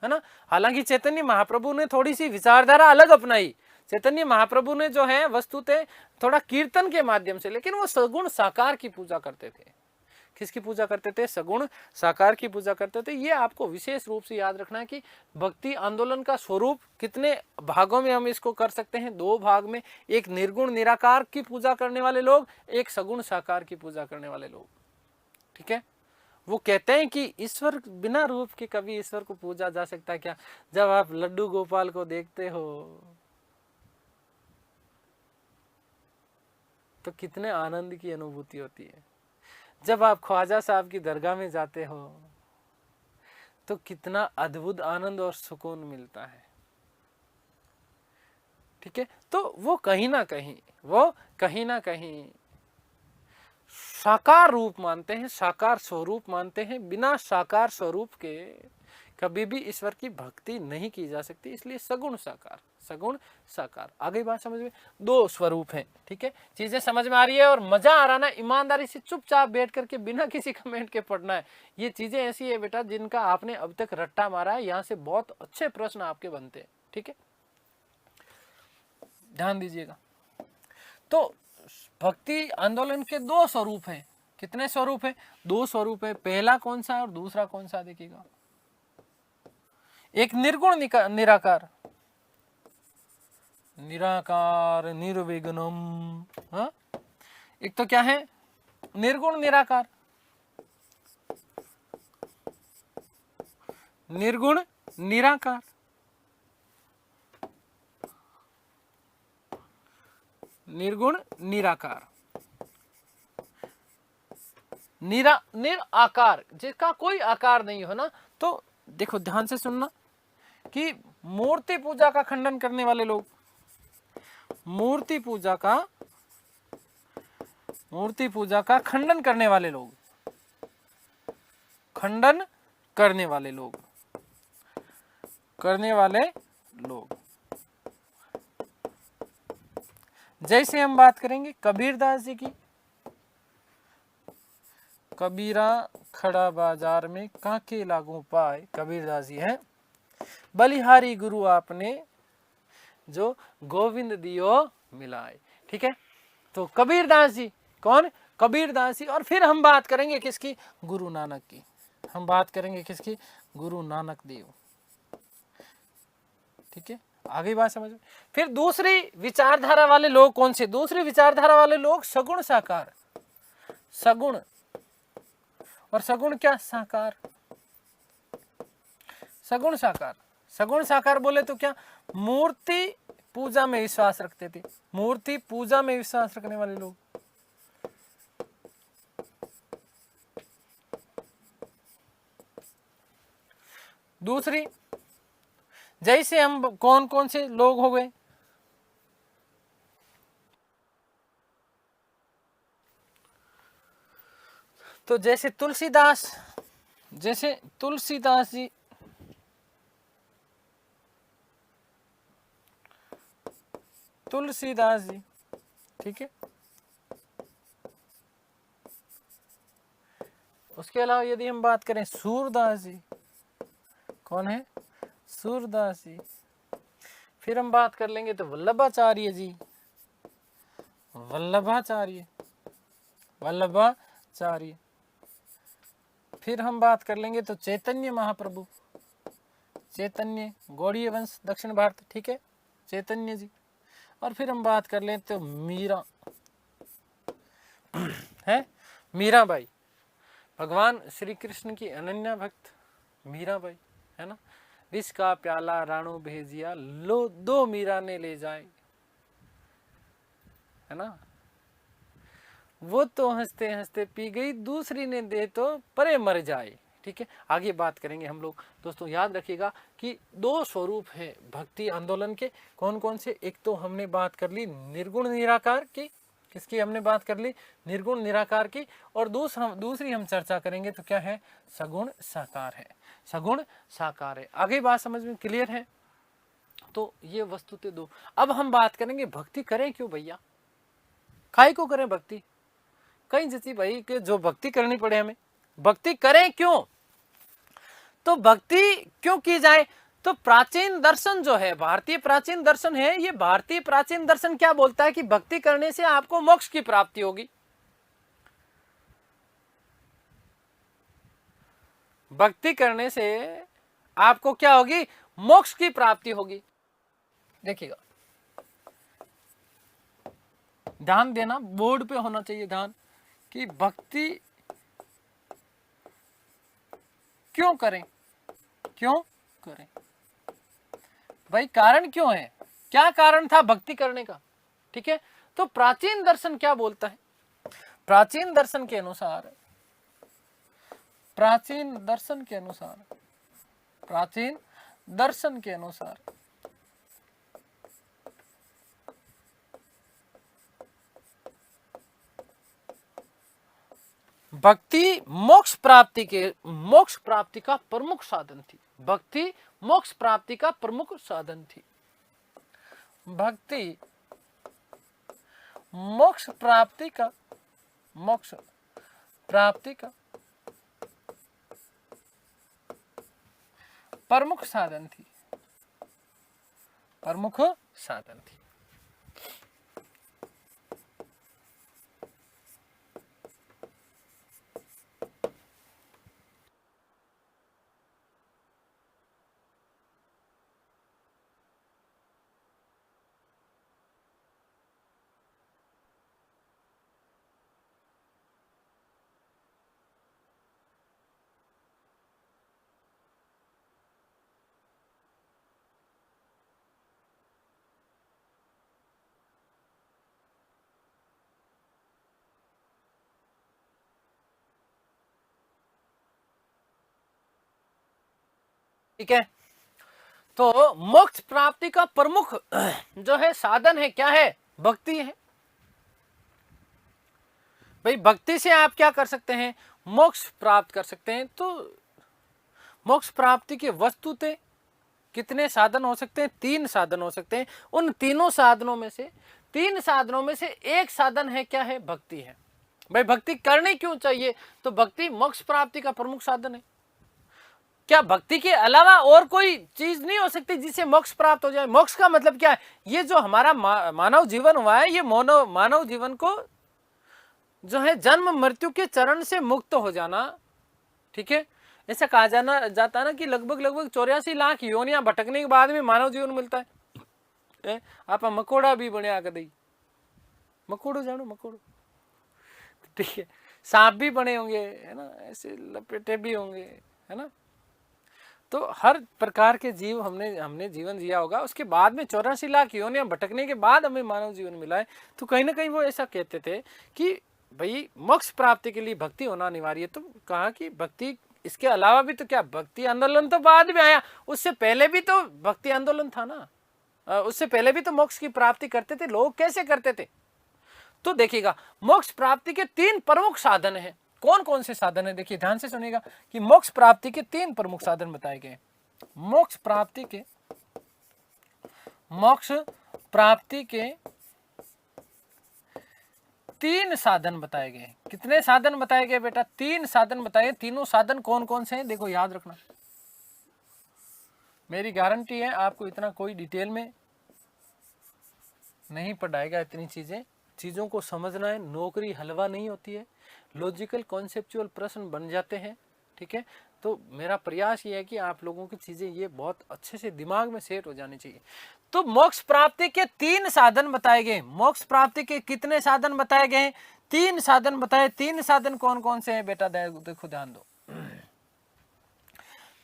है ना। हालांकि चैतन्य महाप्रभु ने थोड़ी सी विचारधारा अलग अपनाई, चैतन्य महाप्रभु ने जो है वस्तुतः थोड़ा कीर्तन के माध्यम से, लेकिन वो सगुण साकार की पूजा करते थे। किसकी पूजा करते थे, सगुण साकार की पूजा करते थे। ये आपको विशेष रूप से याद रखना है कि भक्ति आंदोलन का स्वरूप कितने भागों में हम इसको कर सकते हैं, 2 भाग में। एक निर्गुण निराकार की पूजा करने वाले लोग, एक सगुण साकार की पूजा करने वाले लोग। ठीक है, वो कहते हैं कि ईश्वर बिना रूप के कभी ईश्वर को पूजा जा सकता है क्या। जब आप लड्डू गोपाल को देखते हो तो कितने आनंद की अनुभूति होती है। जब आप ख्वाजा साहब की दरगाह में जाते हो तो कितना अद्भुत आनंद और सुकून मिलता है। ठीक है, तो वो कहीं ना कहीं साकार रूप मानते हैं, साकार स्वरूप मानते हैं। बिना साकार स्वरूप के कभी भी ईश्वर की भक्ति नहीं की जा सकती, इसलिए सगुण साकार, सगुण साकार। आगे बात समझ में, 2 स्वरूप हैं। ठीक है, चीजें समझ में आ रही है और मजा आ रहा ना, ईमानदारी से चुपचाप बैठ करके बिना किसी कमेंट के पढ़ना है। ये चीजें ऐसी है बेटा जिनका आपने अब तक रट्टा मारा है, यहाँ से बहुत अच्छे प्रश्न आपके बनते हैं। ठीक है, ध्यान दीजिएगा। तो भक्ति आंदोलन के 2 स्वरूप हैं। कितने स्वरूप है, 2 स्वरूप है। पहला कौन सा है और दूसरा कौन सा, देखिएगा। एक निर्गुण निराकार, निराकार निर्विघ्नम, हाँ। एक तो क्या है, निर्गुण निराकार, निर्गुण निराकार। निर्गुण निराकार, निराकार, जिसका कोई आकार नहीं हो ना। तो देखो ध्यान से सुनना कि मूर्ति पूजा का खंडन करने वाले लोग, मूर्ति पूजा का खंडन करने वाले लोग, खंडन करने वाले लोग, जैसे हम बात करेंगे कबीरदास जी की। कबीरा खड़ा बाजार में काके लागू पाए, कबीरदास जी हैं। बलिहारी गुरु आपने जो गोविंद दियो मिलाए। ठीक है, तो कबीरदास जी, कौन, कबीरदास जी। और फिर हम बात करेंगे किसकी, गुरु नानक की। हम बात करेंगे किसकी, गुरु नानक देव। ठीक है, आगे बात समझ में। फिर दूसरी विचारधारा वाले लोग कौन से, दूसरी विचारधारा वाले लोग सगुण साकार, सगुण और सगुण क्या, साकार, सगुण साकार। सगुण साकार बोले तो क्या, मूर्ति पूजा में विश्वास रखते थे, मूर्ति पूजा में विश्वास रखने वाले लोग। दूसरी, जैसे हम कौन कौन से लोग हो गए, तो जैसे तुलसीदास, जैसे तुलसीदास जी, तुलसीदास जी। ठीक है, उसके अलावा यदि हम बात करें सूरदास जी, कौन है? सूरदास जी। फिर हम बात कर लेंगे तो वल्लभाचार्य जी, वल्लभाचार्य, वल्लभाचार्य। फिर हम बात कर लेंगे तो चैतन्य महाप्रभु, चैतन्य, गौड़ीय वंश, दक्षिण भारत, ठीक है, चैतन्य जी। और फिर हम बात कर लें तो मीरा है, मीराबाई, भगवान श्री कृष्ण की अनन्या भक्त मीराबाई, है ना। विष का प्याला राणो भेजिया, लो दो मीरा ने ले जाए, है ना। वो तो हंसते हंसते पी गई, दूसरी ने दे तो परे मर जाए, ठीक है। आगे बात करेंगे हम लोग। दोस्तों याद रखिएगा कि दो स्वरूप है भक्ति आंदोलन के, कौन कौन से? एक तो हमने बात कर ली निर्गुण निराकार की, किसकी हमने बात कर ली? निर्गुण निराकार की। और दूसरी हम चर्चा करेंगे तो क्या है? सगुण साकार है, सगुण साकार है। आगे बात समझ में क्लियर है? तो ये वस्तुतः दो। अब हम बात करेंगे भक्ति करें क्यों भैया, काहे को करें भक्ति? कहीं जैसी भाई कि जो भक्ति करनी पड़े हमें, भक्ति करें क्यों? तो भक्ति क्यों की जाए? तो प्राचीन दर्शन जो है, भारतीय प्राचीन दर्शन है, ये भारतीय प्राचीन दर्शन क्या बोलता है कि भक्ति करने से आपको मोक्ष की प्राप्ति होगी। भक्ति करने से आपको क्या होगी? मोक्ष की प्राप्ति होगी। देखिएगा, ध्यान देना, बोर्ड पे होना चाहिए ध्यान कि भक्ति क्यों करें, क्यों करें भाई, कारण क्यों है, क्या कारण था भक्ति करने का, ठीक है। तो प्राचीन दर्शन क्या बोलता है? प्राचीन दर्शन के अनुसार, प्राचीन दर्शन के अनुसार, प्राचीन दर्शन के अनुसार भक्ति मोक्ष प्राप्ति का प्रमुख साधन थी। भक्ति मोक्ष प्राप्ति का प्रमुख साधन थी। भक्ति मोक्ष प्राप्ति का प्रमुख साधन थी, प्रमुख साधन थी। ठीक है, तो मोक्ष प्राप्ति का प्रमुख जो है साधन है, क्या है? भक्ति है भाई। भक्ति से आप क्या कर सकते हैं? मोक्ष प्राप्त कर सकते हैं। तो मोक्ष प्राप्ति के वस्तुतः कितने साधन हो सकते हैं? 3 साधन हो सकते हैं। उन तीनों साधनों में से, 3 साधनों में से एक साधन है, क्या है? भक्ति है भाई। भक्ति करनी क्यों चाहिए? तो भक्ति मोक्ष प्राप्ति का प्रमुख साधन है। क्या भक्ति के अलावा और कोई चीज नहीं हो सकती जिससे मोक्ष प्राप्त हो जाए? मोक्ष का मतलब क्या है? ये जो हमारा मानव जीवन हुआ है, ये मानव जीवन को जो है जन्म मृत्यु के चरण से मुक्त हो जाना, ठीक है। ऐसा कहा जाता है ना कि लगभग 84 लाख योनियां भटकने के बाद में मानव जीवन मिलता है। आप मकोड़ा भी बने आकर दई, मकोड़ो जानो, मकोड़ो, ठीक है। सांप भी बने होंगे, है ना, ऐसे लपेटे भी होंगे, है ना। तो हर प्रकार के जीव हमने जीवन जिया होगा। उसके बाद में 84 लाख योनियां भटकने के बाद हमें मानव जीवन मिला है। तो कहीं ना कहीं वो ऐसा कहते थे कि भाई मोक्ष प्राप्ति के लिए भक्ति होना अनिवार्य है। तो कहा कि भक्ति, इसके अलावा भी तो क्या, भक्ति आंदोलन तो बाद में आया, उससे पहले भी तो भक्ति आंदोलन था ना। उससे पहले भी तो मोक्ष की प्राप्ति करते थे लोग। कैसे करते थे? तो देखिएगा, मोक्ष प्राप्ति के 3 प्रमुख साधन हैं। कौन कौन से साधन है? देखिए ध्यान से सुनिएगा कि मोक्ष प्राप्ति के 3 प्रमुख साधन बताए गए। मोक्ष प्राप्ति के 3 साधन बताए गए। कितने साधन बताए गए बेटा? 3 साधन बताए। तीनों साधन कौन कौन से हैं देखो याद रखना। मेरी गारंटी है आपको इतना कोई डिटेल में नहीं पढ़ाएगा। इतनी चीज़ों को समझना है। नौकरी हलवा नहीं होती है, लॉजिकल कॉन्सेप्चुअल प्रश्न बन जाते हैं। ठीक है, तो मेरा प्रयास ये है कि आप लोगों की चीज़ें ये बहुत अच्छे से दिमाग में सेट हो जानी चाहिए। तो मोक्ष प्राप्ति के 3 साधन बताए गए। मोक्ष प्राप्ति के कितने साधन बताए गए? 3 साधन बताए। 3 साधन कौन कौन से हैं बेटा? देखो ध्यान दो।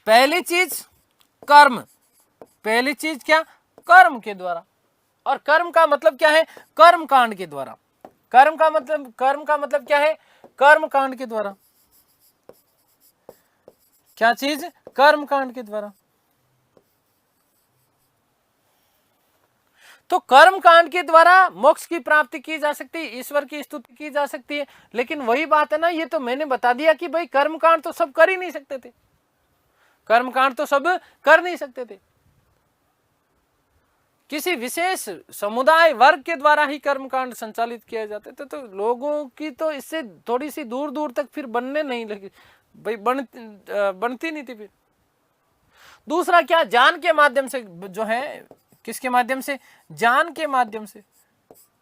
पहली चीज कर्म। पहली चीज क्या? कर्म के द्वारा। और कर्म का मतलब क्या है? कर्म कांड के द्वारा। कर्म का मतलब क्या है? कर्म कांड के द्वारा। क्या चीज? कर्म कांड के द्वारा। तो कर्म कांड के द्वारा मोक्ष की प्राप्ति की जा सकती है, ईश्वर की स्तुति की जा सकती है। लेकिन वही बात है ना, ये तो मैंने बता दिया कि भाई कर्म कांड तो सब कर ही नहीं सकते थे। कर्म कांड तो सब कर नहीं सकते थे। किसी विशेष समुदाय वर्ग के द्वारा ही कर्म कांड संचालित किया जाते थे। तो लोगों की तो इससे थोड़ी सी दूर दूर तक फिर बनने नहीं लगी भाई, बनती नहीं थी। फिर दूसरा क्या? ज्ञान के माध्यम से जो है, किसके माध्यम से? ज्ञान के माध्यम से,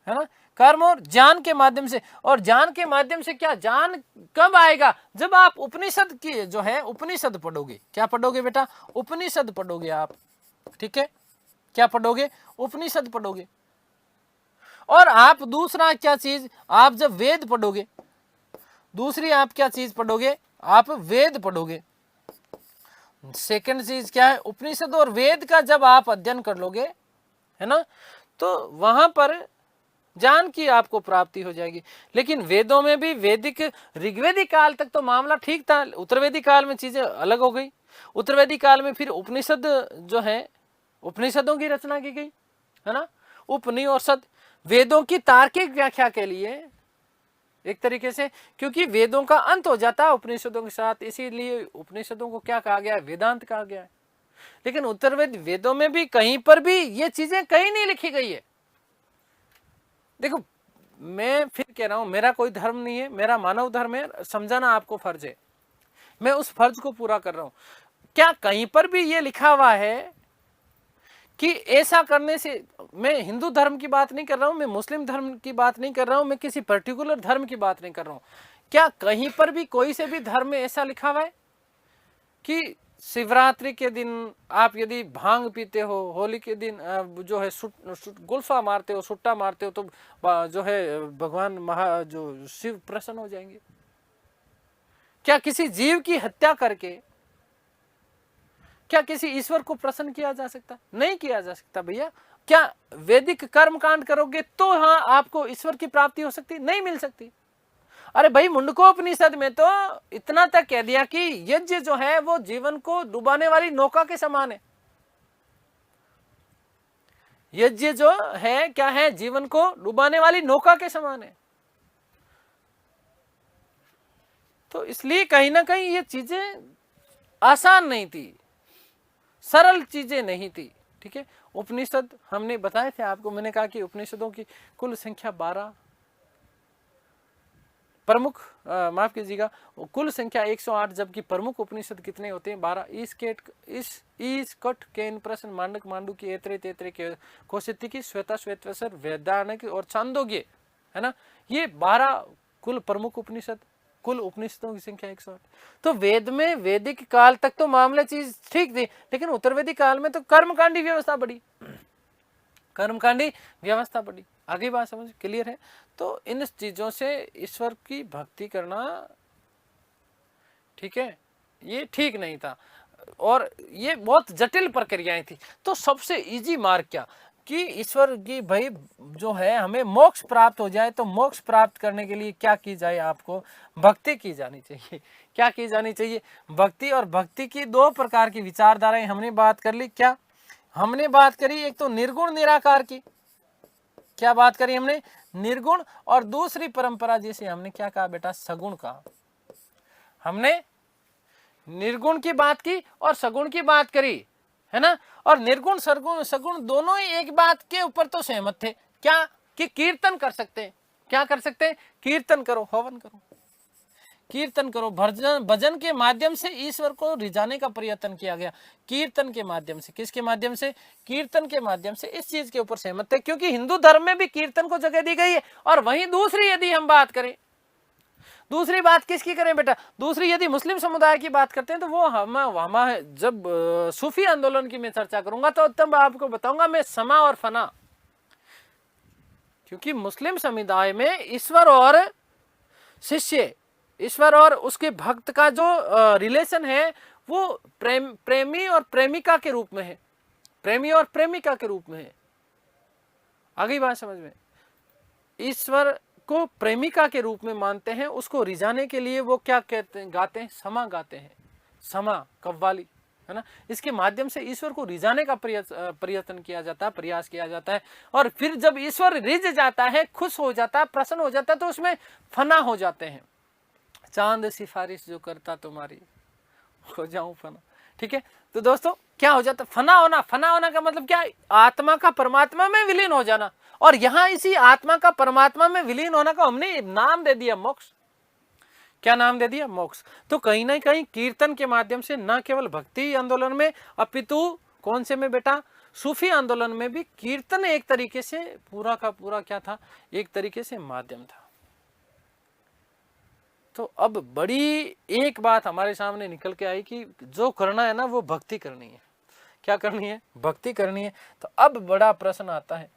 है ना। कर्म और ज्ञान के माध्यम से। और ज्ञान के माध्यम से क्या? ज्ञान कब आएगा? जब आप उपनिषद की जो है उपनिषद पढ़ोगे। क्या पढ़ोगे बेटा? उपनिषद पढ़ोगे आप। ठीक है, क्या पढ़ोगे? उपनिषद पढ़ोगे। और आप दूसरा क्या चीज? आप जब वेद पढ़ोगे, दूसरी आप क्या चीज पढ़ोगे? आप वेद पढ़ोगे। सेकंड चीज क्या है? उपनिषद और वेद का जब आप अध्ययन कर लोगे, है ना, तो वहां पर ज्ञान की आपको प्राप्ति हो जाएगी। लेकिन वेदों में भी वैदिक ऋग्वेदिक काल तक तो मामला ठीक था। उत्तरवेदिक काल में चीजें अलग हो गई। उत्तरवेदिक काल में फिर उपनिषद जो है, उपनिषदों की रचना की गई, है ना। उपनिषद वेदों की तार्किक व्याख्या के लिए एक तरीके से, क्योंकि वेदों का अंत हो जाता है उपनिषदों के साथ, इसीलिए उपनिषदों को क्या कहा गया है? वेदांत कहा गया है। लेकिन उत्तरवेद वेदों में भी कहीं पर भी ये चीजें कहीं नहीं लिखी गई है। देखो मैं फिर कह रहा हूं, मेरा कोई धर्म नहीं है, मेरा मानव धर्म है, समझाना आपको फर्ज है। मैं उस फर्ज को पूरा कर रहा हूं। क्या कहीं पर भी ये लिखा हुआ है कि ऐसा करने से? मैं हिंदू धर्म की बात नहीं कर रहा हूं, मैं मुस्लिम धर्म की बात नहीं कर रहा हूं, मैं किसी पर्टिकुलर धर्म की बात नहीं कर रहा हूं। क्या कहीं पर भी कोई से भी धर्म में ऐसा लिखा हुआ है कि शिवरात्रि के दिन आप यदि भांग पीते हो, होली के दिन जो है गुल्फा मारते हो, सुट्टा मारते हो, तो जो है भगवान जो शिव प्रसन्न हो जाएंगे? क्या किसी जीव की हत्या करके क्या किसी ईश्वर को प्रसन्न किया जा सकता? नहीं किया जा सकता भैया। क्या वैदिक कर्म कांड करोगे तो हाँ आपको ईश्वर की प्राप्ति हो सकती? नहीं मिल सकती। अरे भाई मुंडकोपनिषद में तो इतना तक कह दिया कि यज्ञ जो है वो जीवन को डुबाने वाली नौका के समान है। यज्ञ जो है क्या है? जीवन को डुबाने वाली नौका के समान है। तो इसलिए कहीं ना कहीं ये चीजें आसान नहीं थी, सरल चीजें नहीं थी। ठीक है, उपनिषद हमने बताए थे आपको। मैंने कहा कि उपनिषदों की कुल संख्या 12, प्रमुख माफ कीजिएगा, कुल संख्या 108, जबकि प्रमुख उपनिषद कितने होते हैं? 12। ईस कट केन प्रश्न मांडक मांडू की एतरे तेतरे के कौशिकी की श्वेता श्वेतवसर वेदांत और छांदोग्य, है ना। ये 12 कुल प्रमुख उपनिषद, कुल उपनिषदों की संख्या 108। तो वेद में वैदिक काल तक तो मामला चीज ठीक थी, लेकिन उत्तरवेदिक काल में तो कर्मकांडी व्यवस्था बढ़ी, कर्मकांडी व्यवस्था बढ़ी। आगे बात समझ क्लियर है? तो इन चीजों से ईश्वर की भक्ति करना, ठीक है, ये ठीक नहीं था और ये बहुत जटिल प्रक्रियाएं थी। तो सबसे इजी मार्ग क्या कि ईश्वर की भाई जो है हमें मोक्ष प्राप्त हो जाए, तो मोक्ष प्राप्त करने के लिए क्या की जाए? आपको भक्ति की जानी चाहिए। क्या की जानी चाहिए? भक्ति। और भक्ति की 2 प्रकार की विचारधाराएं हमने बात कर ली। क्या हमने बात करी? एक तो निर्गुण निराकार की। क्या बात करी हमने? निर्गुण। और दूसरी परंपरा जिसे हमने क्या कहा बेटा? सगुण कहा। हमने निर्गुण की बात की और सगुण की बात करी, है ना। और निर्गुण सगुण दोनों ही एक बात के ऊपर तो सहमत थे। क्या? कि कीर्तन कर सकते हैं। क्या कर सकते हैं? कीर्तन करो, हवन करो, कीर्तन करो। भजन के माध्यम से ईश्वर को रिझाने का प्रयत्न किया गया, कीर्तन के माध्यम से। किसके माध्यम से? कीर्तन के माध्यम से। इस चीज के ऊपर सहमत है, क्योंकि हिंदू धर्म में भी कीर्तन को जगह दी गई है। और वहीं दूसरी यदि हम बात करें, दूसरी बात किसकी करें बेटा? दूसरी यदि मुस्लिम समुदाय की बात करते हैं तो वो हम जब सूफी आंदोलन की मैं चर्चा करूंगा तो तब आपको बताऊंगा मैं समा और फना। क्योंकि मुस्लिम समुदाय में ईश्वर और शिष्य, ईश्वर और उसके भक्त का जो रिलेशन है वो प्रेमी और प्रेमिका के रूप में है, प्रेमी और प्रेमिका के रूप में है। आगे बात समझ में? ईश्वर को प्रेमिका के रूप में मानते हैं, उसको रिझाने के लिए वो क्या कहते हैं? गाते हैं, समा गाते हैं, समा कव्वाली, है ना। इसके माध्यम से ईश्वर को रिझाने का प्रयत्न किया जाता है, प्रयास किया जाता है। और फिर जब ईश्वर रिझ जाता है, खुश हो जाता है, प्रसन्न हो जाता है, तो उसमें फना हो जाते हैं। चांद सिफारिश जो करता तुम्हारी, हो जाऊं फना। ठीक है, तो दोस्तों क्या हो जाता? फना होना। फना होना का मतलब क्या? आत्मा का परमात्मा में विलीन हो जाना। और यहां इसी आत्मा का परमात्मा में विलीन होना का हमने नाम दे दिया मोक्ष। क्या नाम दे दिया? मोक्ष। तो कहीं ना कहीं कीर्तन के माध्यम से न केवल भक्ति आंदोलन में, अपितु कौन से में बेटा? सूफी आंदोलन में भी कीर्तन एक तरीके से पूरा का पूरा क्या था? एक तरीके से माध्यम था। तो अब बड़ी एक बात हमारे सामने निकल के आई कि जो करना है ना वो भक्ति करनी है। क्या करनी है? भक्ति करनी है। तो अब बड़ा प्रश्न आता है,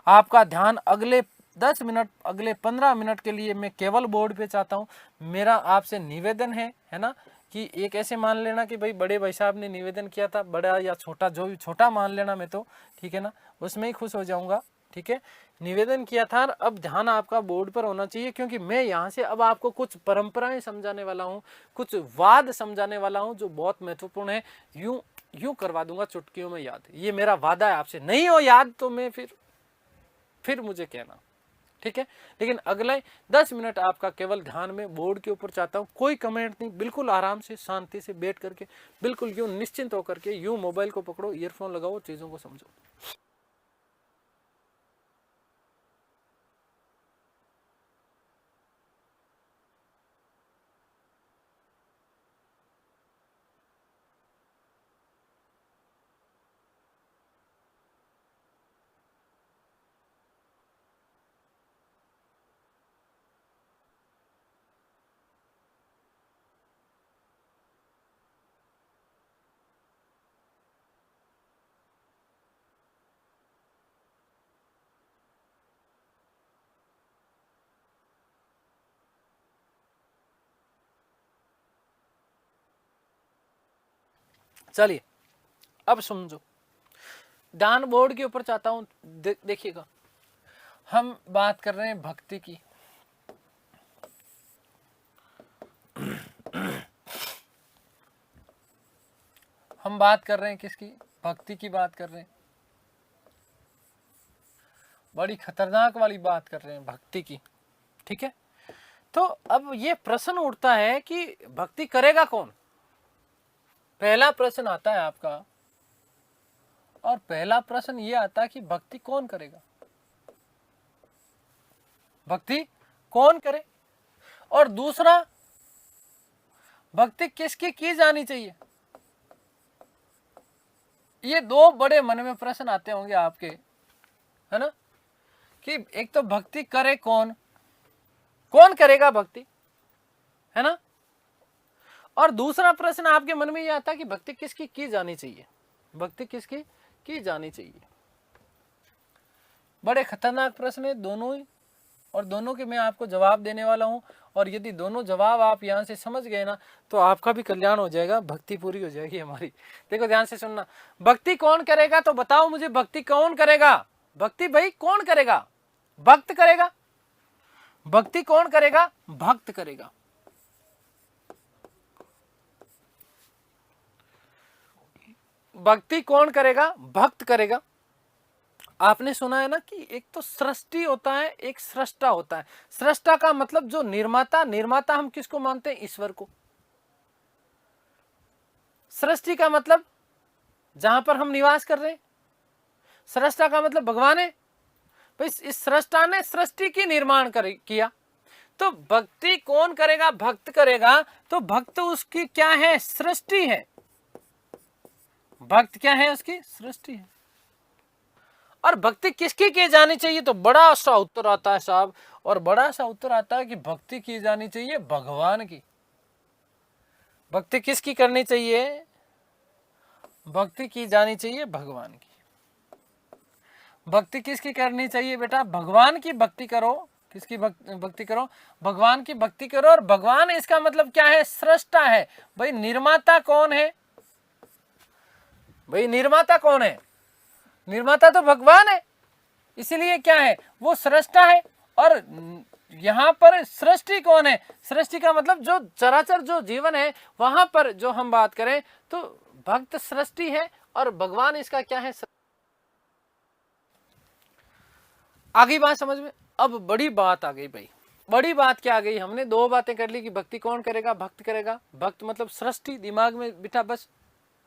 आपका ध्यान अगले 10 मिनट, अगले 15 मिनट के लिए मैं केवल बोर्ड पे चाहता हूँ। मेरा आपसे निवेदन है ना, कि एक ऐसे मान लेना कि भाई बड़े भाई साहब ने निवेदन किया था, बड़ा या छोटा, जो भी छोटा मान लेना मैं तो, ठीक है ना, उसमें ही खुश हो जाऊंगा। ठीक है, निवेदन किया था। अब ध्यान आपका बोर्ड पर होना चाहिए, क्योंकि मैं यहाँ से अब आपको कुछ परंपराएं समझाने वाला हूँ, कुछ वाद समझाने वाला हूँ जो बहुत महत्वपूर्ण है। यूं करवा दूंगा चुटकियों में याद, ये मेरा वादा है आपसे। नहीं हो याद तो मैं फिर मुझे कहना, ठीक है। लेकिन अगले 10 मिनट आपका केवल ध्यान में बोर्ड के ऊपर चाहता हूँ। कोई कमेंट नहीं, बिल्कुल आराम से शांति से बैठ करके, बिल्कुल यूं निश्चिंत होकर के, यूं मोबाइल को पकड़ो, ईयरफोन लगाओ, चीजों को समझो। चलिए अब समझो, ध्यान बोर्ड के ऊपर चाहता हूं। देखिएगा, हम बात कर रहे हैं भक्ति की। हम बात कर रहे हैं किसकी? भक्ति की बात कर रहे हैं। बड़ी खतरनाक वाली बात कर रहे हैं, भक्ति की। ठीक है, तो अब ये प्रश्न उठता है कि भक्ति करेगा कौन? पहला प्रश्न आता है आपका, और पहला प्रश्न ये आता है कि भक्ति कौन करेगा? भक्ति कौन करे? और दूसरा, भक्ति किसकी की जानी चाहिए? ये दो बड़े मन में प्रश्न आते होंगे आपके, है ना, कि एक तो भक्ति करे कौन, कौन करेगा भक्ति, है ना। और दूसरा प्रश्न आपके मन में ये आता है कि भक्ति किसकी की जानी चाहिए? भक्ति किसकी की जानी चाहिए? बड़े खतरनाक प्रश्न है दोनों ही, और दोनों के मैं आपको जवाब देने वाला हूं। और यदि दोनों जवाब आप यहां से समझ गए ना, तो आपका भी कल्याण हो जाएगा, भक्ति पूरी हो जाएगी हमारी। देखो ध्यान से सुनना, भक्ति कौन करेगा? तो बताओ मुझे, भक्ति कौन करेगा? भक्ति भाई कौन करेगा? भक्त करेगा। भक्ति कौन करेगा? भक्त करेगा। भक्ति कौन करेगा? भक्त करेगा। आपने सुना है ना कि एक तो सृष्टि होता है, एक सृष्टा होता है। सृष्टा का मतलब जो निर्माता, निर्माता हम किसको मानते हैं? ईश्वर को। सृष्टि का मतलब जहां पर हम निवास कर रहे हैं। सृष्टा का मतलब भगवान है। भाई इस सृष्टा ने सृष्टि की निर्माण किया, तो भक्ति कौन करेगा? भक्त करेगा। तो भक्त उसकी क्या है? सृष्टि है। भक्त क्या है? उसकी सृष्टि है। और भक्ति किसकी की जानी चाहिए? तो बड़ा सा उत्तर आता है साहब, और बड़ा सा उत्तर आता है कि भक्ति की जानी चाहिए भगवान की। भक्ति किसकी करनी चाहिए? भक्ति की जानी चाहिए भगवान की। भक्ति किसकी करनी चाहिए बेटा? भगवान की भक्ति करो। किसकी भक्ति करो? भगवान की भक्ति करो। और भगवान इसका मतलब क्या है? सृष्टा है। भाई निर्माता कौन है? भाई निर्माता कौन है? निर्माता तो भगवान है। इसीलिए क्या है? वो सृष्टा है। और यहां पर सृष्टि कौन है? सृष्टि का मतलब जो चराचर जो जीवन है, वहां पर जो हम बात करें तो भक्त सृष्टि है और भगवान इसका क्या है? आगे बात समझ में? अब बड़ी बात आ गई भाई। बड़ी बात क्या आ गई? हमने दो बातें कर ली कि भक्ति कौन करेगा? भक्त करेगा। भक्त मतलब सृष्टि, दिमाग में बिठा बस,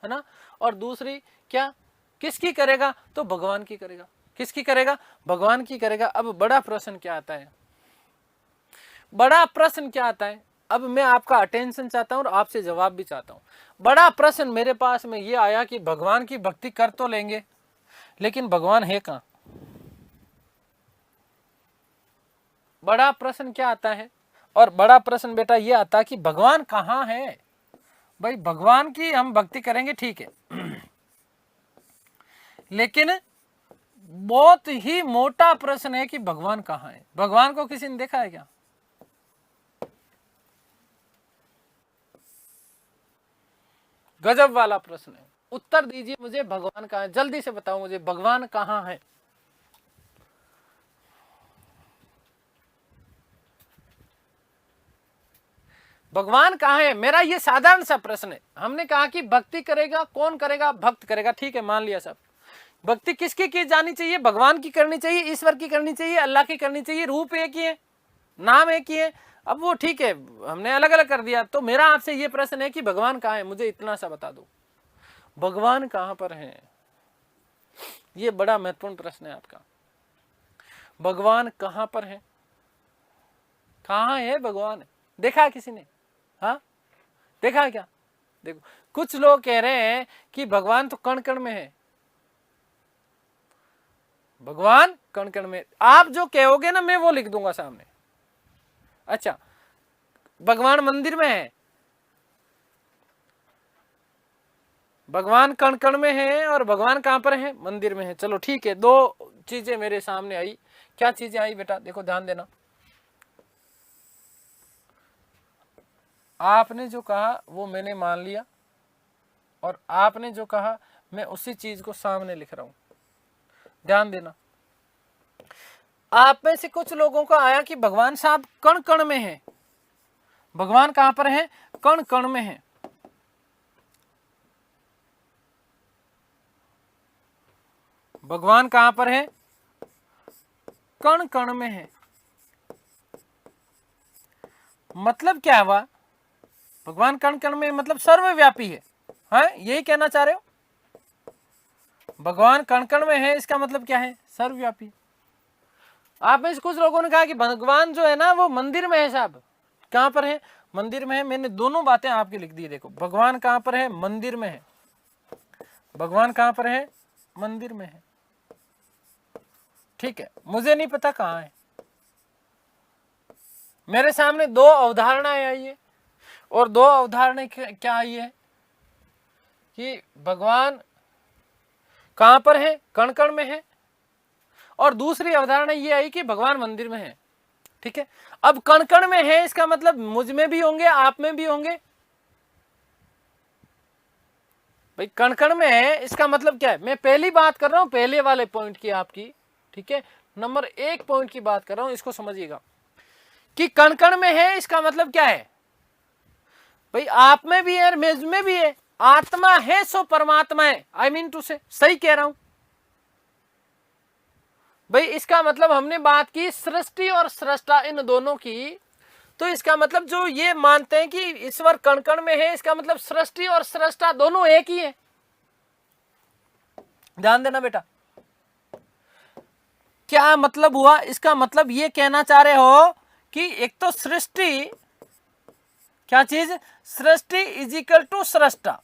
है ना। और दूसरी क्या? किसकी करेगा? तो भगवान की करेगा। किसकी करेगा? भगवान की करेगा। अब बड़ा प्रश्न क्या आता है? बड़ा प्रश्न क्या आता है? अब मैं आपका अटेंशन चाहता हूं और आपसे जवाब भी चाहता हूं। बड़ा प्रश्न मेरे पास में ये आया कि भगवान की भक्ति कर तो लेंगे, लेकिन भगवान है कहां? बड़ा प्रश्न क्या आता है? और बड़ा प्रश्न बेटा ये आता है कि भगवान कहां है? भाई भगवान की हम भक्ति करेंगे, ठीक है, लेकिन बहुत ही मोटा प्रश्न है कि भगवान कहां है? भगवान को किसी ने देखा है क्या? गजब वाला प्रश्न है। उत्तर दीजिए मुझे, भगवान कहां है? जल्दी से बताओ मुझे, भगवान कहां है? भगवान कहां है? मेरा ये साधारण सा प्रश्न है। हमने कहा कि भक्ति करेगा कौन करेगा? भक्त करेगा, ठीक है, मान लिया सब। भक्ति किसकी की जानी चाहिए? भगवान की करनी चाहिए, ईश्वर की करनी चाहिए, अल्लाह की करनी चाहिए। रूप एक ही है, नाम एक ही है। अब वो ठीक है, हमने अलग अलग कर दिया। तो मेरा आपसे ये प्रश्न है कि भगवान कहां है? मुझे इतना सा बता दो, भगवान कहां पर है? ये बड़ा महत्वपूर्ण प्रश्न है आपका। भगवान कहां पर है? कहां है भगवान? देखा है किसी ने? हाँ, देखा है क्या? देखो, कुछ लोग कह रहे हैं कि भगवान तो कण कण में है। भगवान कण कण में, आप जो कहोगे ना मैं वो लिख दूंगा सामने। अच्छा, भगवान मंदिर में है, भगवान कण कण में है, और भगवान कहां पर है? मंदिर में है। चलो ठीक है, दो चीजें मेरे सामने आई। क्या चीजें आई बेटा? देखो ध्यान देना। आपने जो कहा वो मैंने मान लिया, और आपने जो कहा मैं उसी चीज को सामने लिख रहा हूं। ध्यान देना। आप में से कुछ लोगों को आया कि भगवान साहब कण कण में है। भगवान कहां पर है? कण कण में है। भगवान कहां पर है? कण कण में है। मतलब क्या हुआ? भगवान कण कण में मतलब सर्वव्यापी है, हाँ, यही कहना चाह रहे हो? भगवान कण कण में है, इसका मतलब क्या है? सर्वव्यापी। आप में से कुछ लोगों ने कहा कि भगवान जो है ना वो मंदिर में है। साहब कहां पर है? मंदिर में है। मैंने दोनों बातें आपकी लिख दी। देखो, भगवान कहां पर है? मंदिर में है। भगवान कहां पर है? मंदिर में है। ठीक है, मुझे नहीं पता कहां है। मेरे सामने दो अवधारणाएं आई है, और दो अवधारणाएं क्या आई है कि भगवान कहां पर है? कण कण में है। और दूसरी अवधारणा ये आई कि भगवान मंदिर में है। ठीक है, अब कण कण में है, इसका मतलब मुझ में भी होंगे, आप में भी होंगे। भाई कण कण में है, इसका मतलब क्या है? मैं पहली बात कर रहा हूं, पहले वाले पॉइंट की आपकी, ठीक है, नंबर 1 पॉइंट की बात कर रहा हूं। इसको समझिएगा कि कण कण में है, इसका मतलब क्या है? भाई आप में भी है, मेज में भी है। आत्मा है सो परमात्मा है। आई मीन टू से, सही कह रहा हूं भाई? इसका मतलब हमने बात की सृष्टि और सृष्टा, इन दोनों की। तो इसका मतलब जो ये मानते हैं कि ईश्वर कण कण में है, इसका मतलब सृष्टि और सृष्टा दोनों एक ही है। ध्यान देना बेटा। क्या मतलब हुआ? इसका मतलब ये कहना चाह रहे हो कि एक तो सृष्टि, क्या चीज? सृष्टि इज इक्वल टू सृष्टा,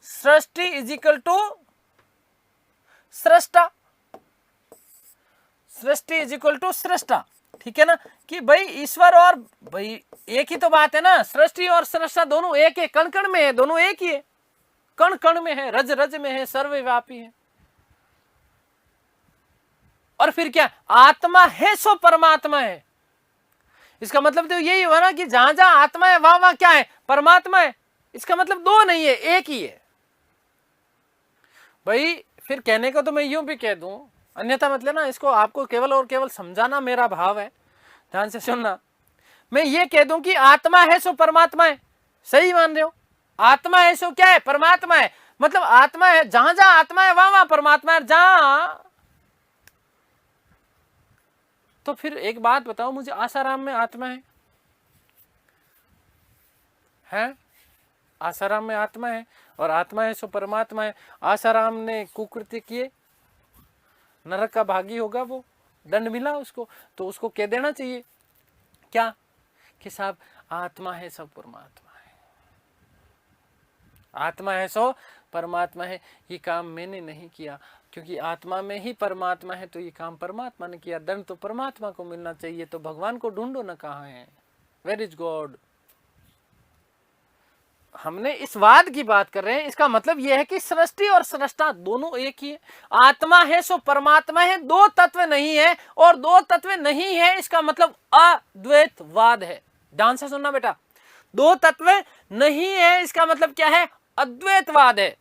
सृष्टि इज इक्वल टू सृष्टा, सृष्टि इज इक्वल टू सृष्टा। ठीक है ना, कि भाई ईश्वर और भाई एक ही तो बात है ना, सृष्टि और सृष्टा दोनों एक है, कण कण में है, दोनों एक ही है, कण कण में है, रज रज में है, सर्वव्यापी है। और फिर क्या? आत्मा है सो परमात्मा है। इसका मतलब तो यही हुआ ना कि जहां जहां आत्मा है वहां वहां क्या है? परमात्मा है। इसका मतलब दो नहीं है, एक ही है भाई। फिर कहने को तो मैं यूं भी कह दूं, अन्यथा मतलब ना, इसको आपको केवल और केवल समझाना मेरा भाव है, ध्यान से सुनना। मैं ये कह दूं कि आत्मा है सो परमात्मा है, सही मान रहे हो? आत्मा है सो क्या है? परमात्मा है। मतलब आत्मा है, जहां जहां आत्मा है वहां वहां परमात्मा है। जहां, तो फिर एक बात बताओ मुझे, आसाराम में आत्मा है? आसाराम में आत्मा है, और आत्मा है सो परमात्मा है। आसाराम ने कुकृत्य किए, नरक का भागी होगा, वो दंड मिला उसको, तो उसको कह देना चाहिए क्या? कि साहब आत्मा है सो परमात्मा है, आत्मा है सो परमात्मा है, ये काम मैंने नहीं किया, क्योंकि आत्मा में ही परमात्मा है, तो ये काम परमात्मा ने किया, दंड तो परमात्मा को मिलना चाहिए, तो भगवान को ढूंढो ना कहाँ है, वेयर इज गॉड। हमने इस वाद की बात कर रहे हैं। इसका मतलब यह है कि सृष्टि और सृष्टा दोनों एक ही है, आत्मा है सो परमात्मा है, दो तत्व नहीं है, और दो तत्व नहीं है इसका मतलब अद्वैतवाद है। ध्यान से सुनना बेटा, दो तत्व नहीं है इसका मतलब क्या है? अद्वैतवाद है।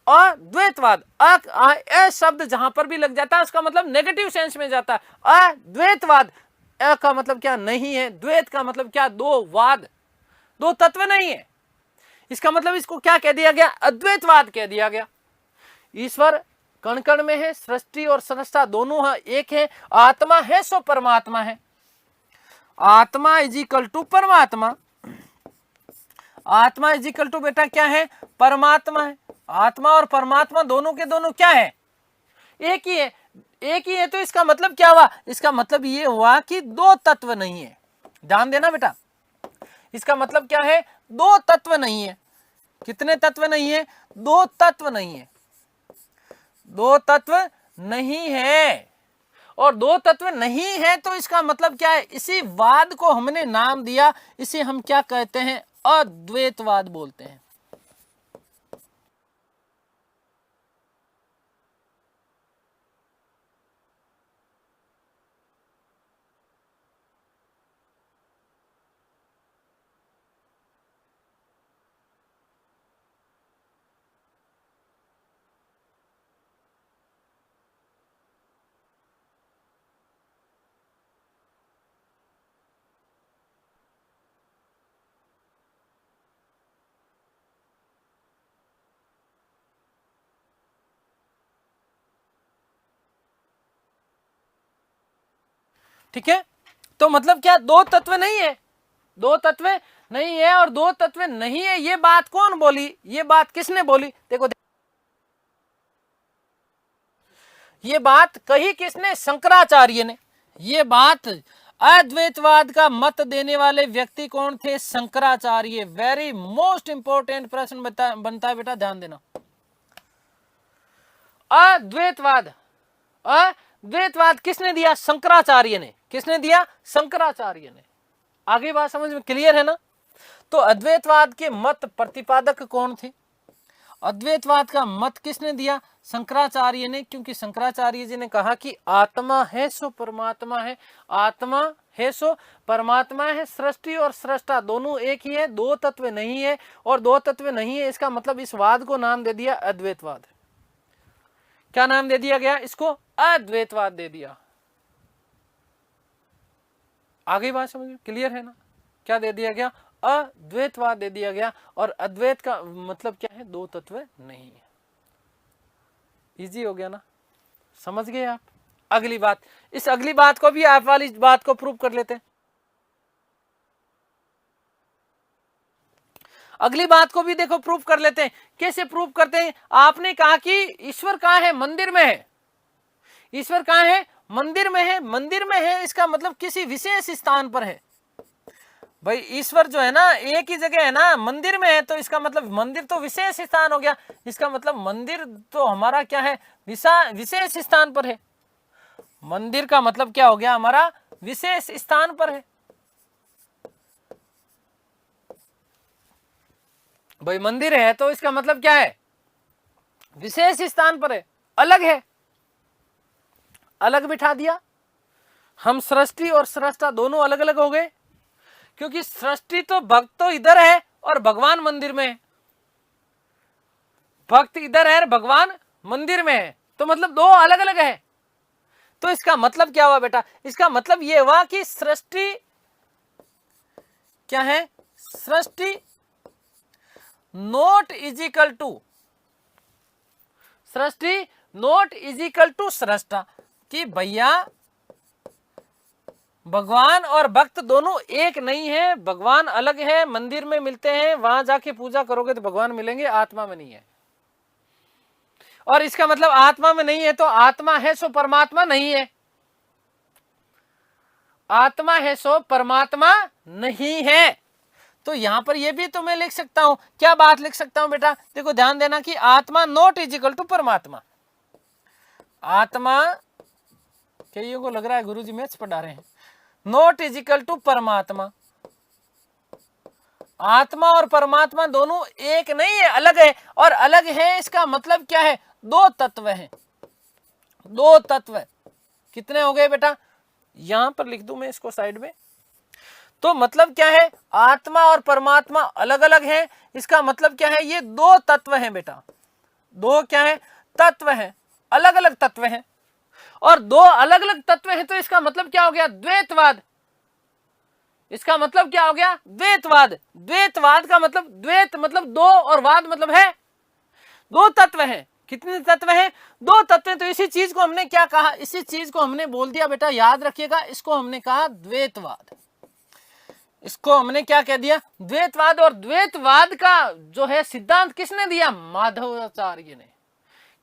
अद्वैतवाद, अ शब्द जहां पर भी लग जाता है उसका मतलब नेगेटिव सेंस में जाता है। अद्वैतवाद, अ का मतलब क्या? नहीं है, द्वैत का मतलब क्या? दो, वाद, दो तत्व नहीं है, इसका मतलब इसको क्या कह दिया गया? अद्वैतवाद कह दिया गया। ईश्वर कण कण में है, सृष्टि और सृष्टा दोनों है, एक है, आत्मा है सो परमात्मा है, आत्मा इज इक्वल टू परमात्मा, आत्मा इज इक्वल टू बेटा क्या है? परमात्मा है। आत्मा और परमात्मा दोनों के दोनों क्या है? एक ही है, एक ही है। तो इसका मतलब क्या हुआ? इसका मतलब ये हुआ कि दो तत्व नहीं है। ध्यान देना बेटा, इसका मतलब क्या है? दो तत्व नहीं है। कितने तत्व नहीं है? दो तत्व नहीं है, दो तत्व नहीं है, और दो तत्व नहीं है तो इसका मतलब क्या है? इसी वाद को हमने नाम दिया, इसे हम क्या कहते हैं? अद्वैतवाद बोलते हैं। ठीक है, तो मतलब क्या? दो तत्व नहीं है, दो तत्व नहीं है, और दो तत्व नहीं है, ये बात कौन बोली? ये बात किसने बोली? देखो, ये बात कही किसने? शंकराचार्य ने। ये बात, अद्वैतवाद का मत देने वाले व्यक्ति कौन थे? शंकराचार्य। वेरी मोस्ट इंपोर्टेंट प्रश्न बनता है बेटा, ध्यान देना। अद्वैतवाद, अद्वैतवाद किसने दिया? शंकराचार्य ने। किसने दिया? शंकराचार्य ने। आगे बात समझ में क्लियर है ना? तो अद्वैतवाद के मत प्रतिपादक कौन थे? अद्वैतवाद का मत किसने दिया? शंकराचार्य ने, क्योंकि शंकराचार्य जी ने कहा कि आत्मा है सो परमात्मा है, आत्मा है सो परमात्मा है, सृष्टि और सृष्टा दोनों एक ही है, दो तत्व नहीं है, और दो तत्व नहीं है इसका मतलब इस वाद को नाम दे दिया अद्वैतवाद। क्या नाम दे दिया गया इसको? अद्वैतवाद दे दिया। आगे बात समझ क्लियर है ना? क्या दे दिया गया? अद्वैतवाद दे दिया गया। और अद्वैत का मतलब क्या है? दो तत्व नहीं है। इजी हो गया ना? समझ गए आप? अगली बात, इस अगली बात को भी आप वाली बात को प्रूव कर लेते हैं। अगली बात को भी देखो प्रूव कर लेते हैं। कैसे प्रूव करते हैं? आपने कहा कि ईश्वर कहाँ है? मंदिर में है। ईश्वर कहाँ है? मंदिर में है, मंदिर में है इसका मतलब किसी विशेष स्थान पर है। भाई ईश्वर जो है ना एक ही जगह है ना, मंदिर में है, तो इसका मतलब मंदिर तो विशेष स्थान हो गया। इसका मतलब मंदिर तो हमारा क्या है, विशेष स्थान पर है। मंदिर का मतलब क्या हो गया, हमारा विशेष स्थान पर है। भाई मंदिर है तो इसका मतलब क्या है, विशेष स्थान पर है, अलग है, अलग बिठा दिया। हम सृष्टि और सृष्टा दोनों अलग अलग हो गए, क्योंकि सृष्टि तो भक्त तो इधर है और भगवान मंदिर में है। भक्त इधर है और भगवान मंदिर में है, तो मतलब दो अलग अलग है। तो इसका मतलब क्या हुआ बेटा, इसका मतलब ये हुआ कि सृष्टि क्या है, सृष्टि नॉट इजिकल टू, सृष्टि नॉट इजिकल टू सृष्टा, कि भैया भगवान और भक्त दोनों एक नहीं है, भगवान अलग है, मंदिर में मिलते हैं, वहां जाके पूजा करोगे तो भगवान मिलेंगे, आत्मा में नहीं है। और इसका मतलब आत्मा में नहीं है तो आत्मा है सो परमात्मा नहीं है, आत्मा है सो परमात्मा नहीं है। तो यहां पर ये भी तो मैं लिख सकता हूं, क्या बात लिख सकता हूं बेटा, देखो ध्यान देना कि आत्मा नॉट इजिकल टू परमात्मा। आत्मा, कईयों को लग रहा है गुरुजी मैथ्स पढ़ा रहे हैं, नॉट इजिकल टू परमात्मा। आत्मा और परमात्मा दोनों एक नहीं है, अलग है। और अलग है इसका मतलब क्या है, दो तत्व हैं, दो तत्व। कितने हो गए बेटा, यहां पर लिख दूं मैं इसको साइड में। तो मतलब क्या है, आत्मा और परमात्मा अलग अलग है, इसका मतलब क्या है, ये दो तत्व हैं बेटा, दो क्या है, तत्व हैं, अलग अलग तत्व हैं। और दो अलग अलग तत्व हैं तो इसका मतलब क्या हो गया, द्वैतवाद। इसका मतलब क्या हो गया, द्वैतवाद। द्वैतवाद का मतलब, द्वैत मतलब दो और वाद मतलब है, दो तत्व हैं। कितने तत्व हैं, दो तत्व हैं। तो इसी चीज को हमने क्या कहा, इसी चीज को हमने बोल दिया बेटा, याद रखिएगा, इसको हमने कहा द्वैतवाद। इसको हमने क्या कह दिया, द्वैतवाद। और द्वैतवाद का जो है सिद्धांत किसने दिया, माधवाचार्य ने।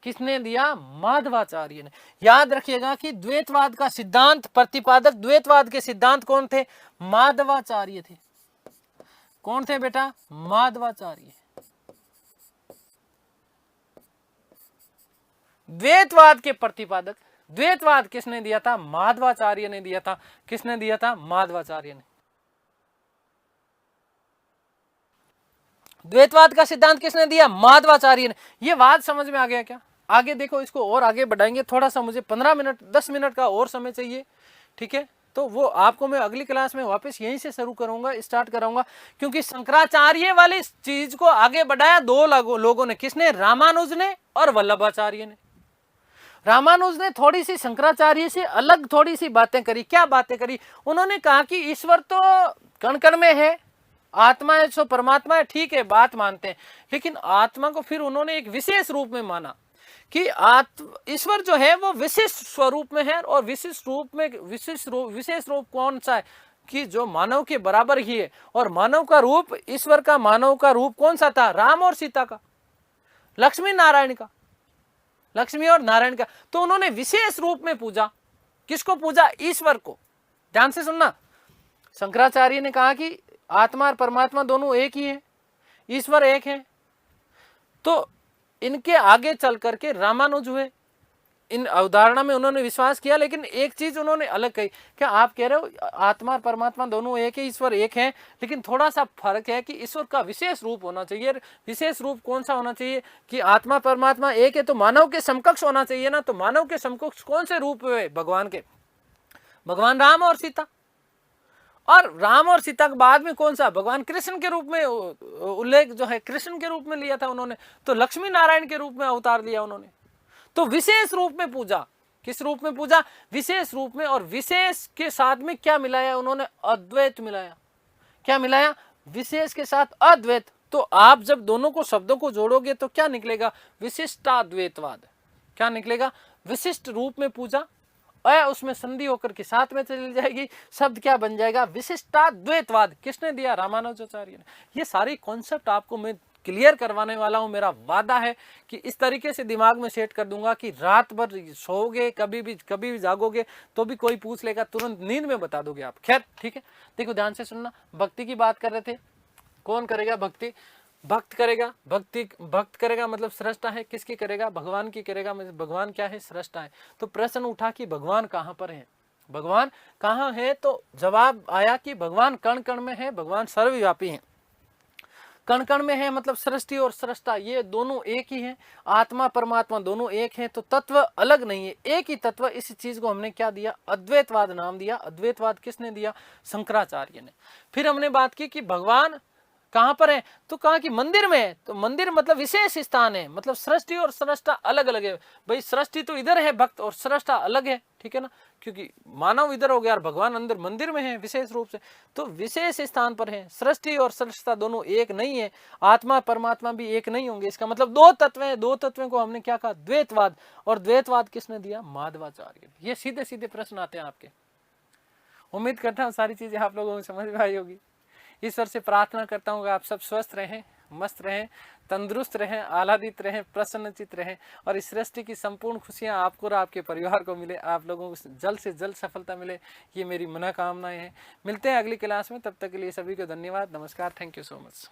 किसने दिया, माधवाचार्य ने। याद रखिएगा कि द्वैतवाद का सिद्धांत प्रतिपादक, द्वैतवाद के सिद्धांत कौन थे, माधवाचार्य थे। कौन थे बेटा, माधवाचार्य। द्वैतवाद के प्रतिपादक, द्वैतवाद किसने दिया था, माधवाचार्य ने दिया था। किसने दिया था, माधवाचार्य ने। द्वैतवाद का सिद्धांत किसने दिया, माधवाचार्य ने। ये बात समझ में आ गया क्या, आगे देखो, इसको और आगे बढ़ाएंगे। थोड़ा सा मुझे 15 मिनट 10 मिनट का और समय चाहिए, ठीक है। तो वो आपको मैं अगली क्लास में वापस यहीं से शुरू करूंगा, स्टार्ट कराऊंगा, क्योंकि शंकराचार्य वाली चीज को आगे बढ़ाया दो लोगों ने। किसने, रामानुज ने और वल्लभाचार्य ने। रामानुज ने थोड़ी सी शंकराचार्य से अलग थोड़ी सी बातें करी। क्या बातें करी, उन्होंने कहा कि ईश्वर तो कण कण में है, आत्मा है सो परमात्मा है, ठीक है, बात मानते हैं। लेकिन आत्मा को फिर उन्होंने एक विशेष रूप में माना कि ईश्वर जो है वो विशिष्ट स्वरूप में है। और विशिष्ट रूप में विशेष रूप कौन सा है, कि जो मानव के बराबर ही है। और मानव का रूप, ईश्वर का मानव का रूप कौन सा था, राम और सीता का, लक्ष्मी नारायण का, लक्ष्मी और नारायण का। तो उन्होंने विशेष रूप में पूजा, किसको पूजा, ईश्वर को। ध्यान से सुनना, शंकराचार्य ने कहा कि आत्मा और परमात्मा दोनों एक ही है, ईश्वर एक है। तो इनके आगे चल करके रामानुज हुए, इन अवधारणा में उन्होंने विश्वास किया। लेकिन एक चीज उन्होंने अलग कही, क्या आप कह रहे हो आत्मा और परमात्मा दोनों एक है, ईश्वर एक है, लेकिन थोड़ा सा फर्क है कि ईश्वर का विशेष रूप होना चाहिए। विशेष रूप कौन सा होना चाहिए, कि आत्मा परमात्मा एक है तो मानव के समकक्ष होना चाहिए ना। तो मानव के समकक्ष कौन से रूप है भगवान के, भगवान राम और सीता। और राम और सीता के बाद में कौन सा, भगवान कृष्ण के रूप में उल्लेख जो है, कृष्ण के रूप में लिया था उन्होंने। तो लक्ष्मी नारायण के रूप में अवतार लिया उन्होंने। तो विशेष रूप में पूजा, किस रूप में पूजा, विशेष रूप में। और विशेष के साथ में क्या मिलाया उन्होंने, अद्वैत मिलाया। क्या मिलाया, विशेष के साथ अद्वैत। तो आप जब दोनों को शब्दों को जोड़ोगे तो क्या निकलेगा, विशिष्टाद्वैतवाद। क्या निकलेगा, विशिष्ट रूप में पूजा, उसमें संधि होकर के साथ में चली जाएगी, शब्द क्या बन जाएगा, विशिष्टाद्वैतवाद। किसने दिया, रामानुजाचार्य ने। ये सारी कॉन्सेप्ट आपको मैं क्लियर करवाने वाला हूं। मेरा वादा है कि इस तरीके से दिमाग में सेट कर दूंगा कि रात भर सोओगे, कभी भी जागोगे तो भी कोई पूछ लेगा, तुरंत नींद में बता दोगे आप। खैर ठीक है, देखो ध्यान से सुनना। भक्ति की बात कर रहे थे, कौन करेगा भक्ति? भक्त करेगा। भक्त करेगा मतलब सृष्टा है। किसकी करेगा? भगवान की करेगा। मतलब भगवान क्या है? सृष्टा है। तो प्रश्न उठा कि भगवान कहां पर है, भगवान कहां है? तो जवाब आया कि भगवान कण कण में है, भगवान सर्वव्यापी है। कण कण में है मतलब सृष्टि और सृष्टा ये दोनों एक ही हैं। आत्मा परमात्मा दोनों एक हैं, तो तत्व अलग नहीं है, एक ही तत्व। इस चीज को हमने क्या दिया? अद्वैतवाद नाम दिया। अद्वैतवाद किसने दिया? शंकराचार्य ने। फिर हमने बात की कि भगवान कहां पर है, तो कहा कि मंदिर में है। तो मंदिर मतलब विशेष स्थान है, मतलब सृष्टि और सृष्टा अलग अलग है। भाई सृष्टि तो इधर है भक्त, और सृष्टा अलग है, ठीक है ना, क्योंकि मानव इधर हो गया और भगवान अंदर मंदिर में है विशेष रूप से, तो विशेष स्थान पर है। सृष्टि और सृष्टा दोनों एक नहीं है, आत्मा परमात्मा भी एक नहीं होंगे। इसका मतलब दो तत्व हैं। दो तत्वों को हमने क्या कहा? द्वैतवाद। और द्वैतवाद किसने दिया? माधवाचार्य। ये सीधे सीधे प्रश्न आते हैं आपके। उम्मीद करता हूँ सारी चीजें आप लोगों को समझ में आई होगी। ईश्वर से प्रार्थना करता हूँ कि आप सब स्वस्थ रहें, मस्त रहें, तंदुरुस्त रहें, आह्लादित रहें, प्रसन्नचित रहें, और इस सृष्टि की संपूर्ण खुशियाँ आपको और आपके परिवार को मिले। आप लोगों को जल्द से जल्द सफलता मिले, ये मेरी मनोकामनाएं हैं। मिलते हैं अगली क्लास में, तब तक के लिए सभी को धन्यवाद, नमस्कार, थैंक यू सो मच।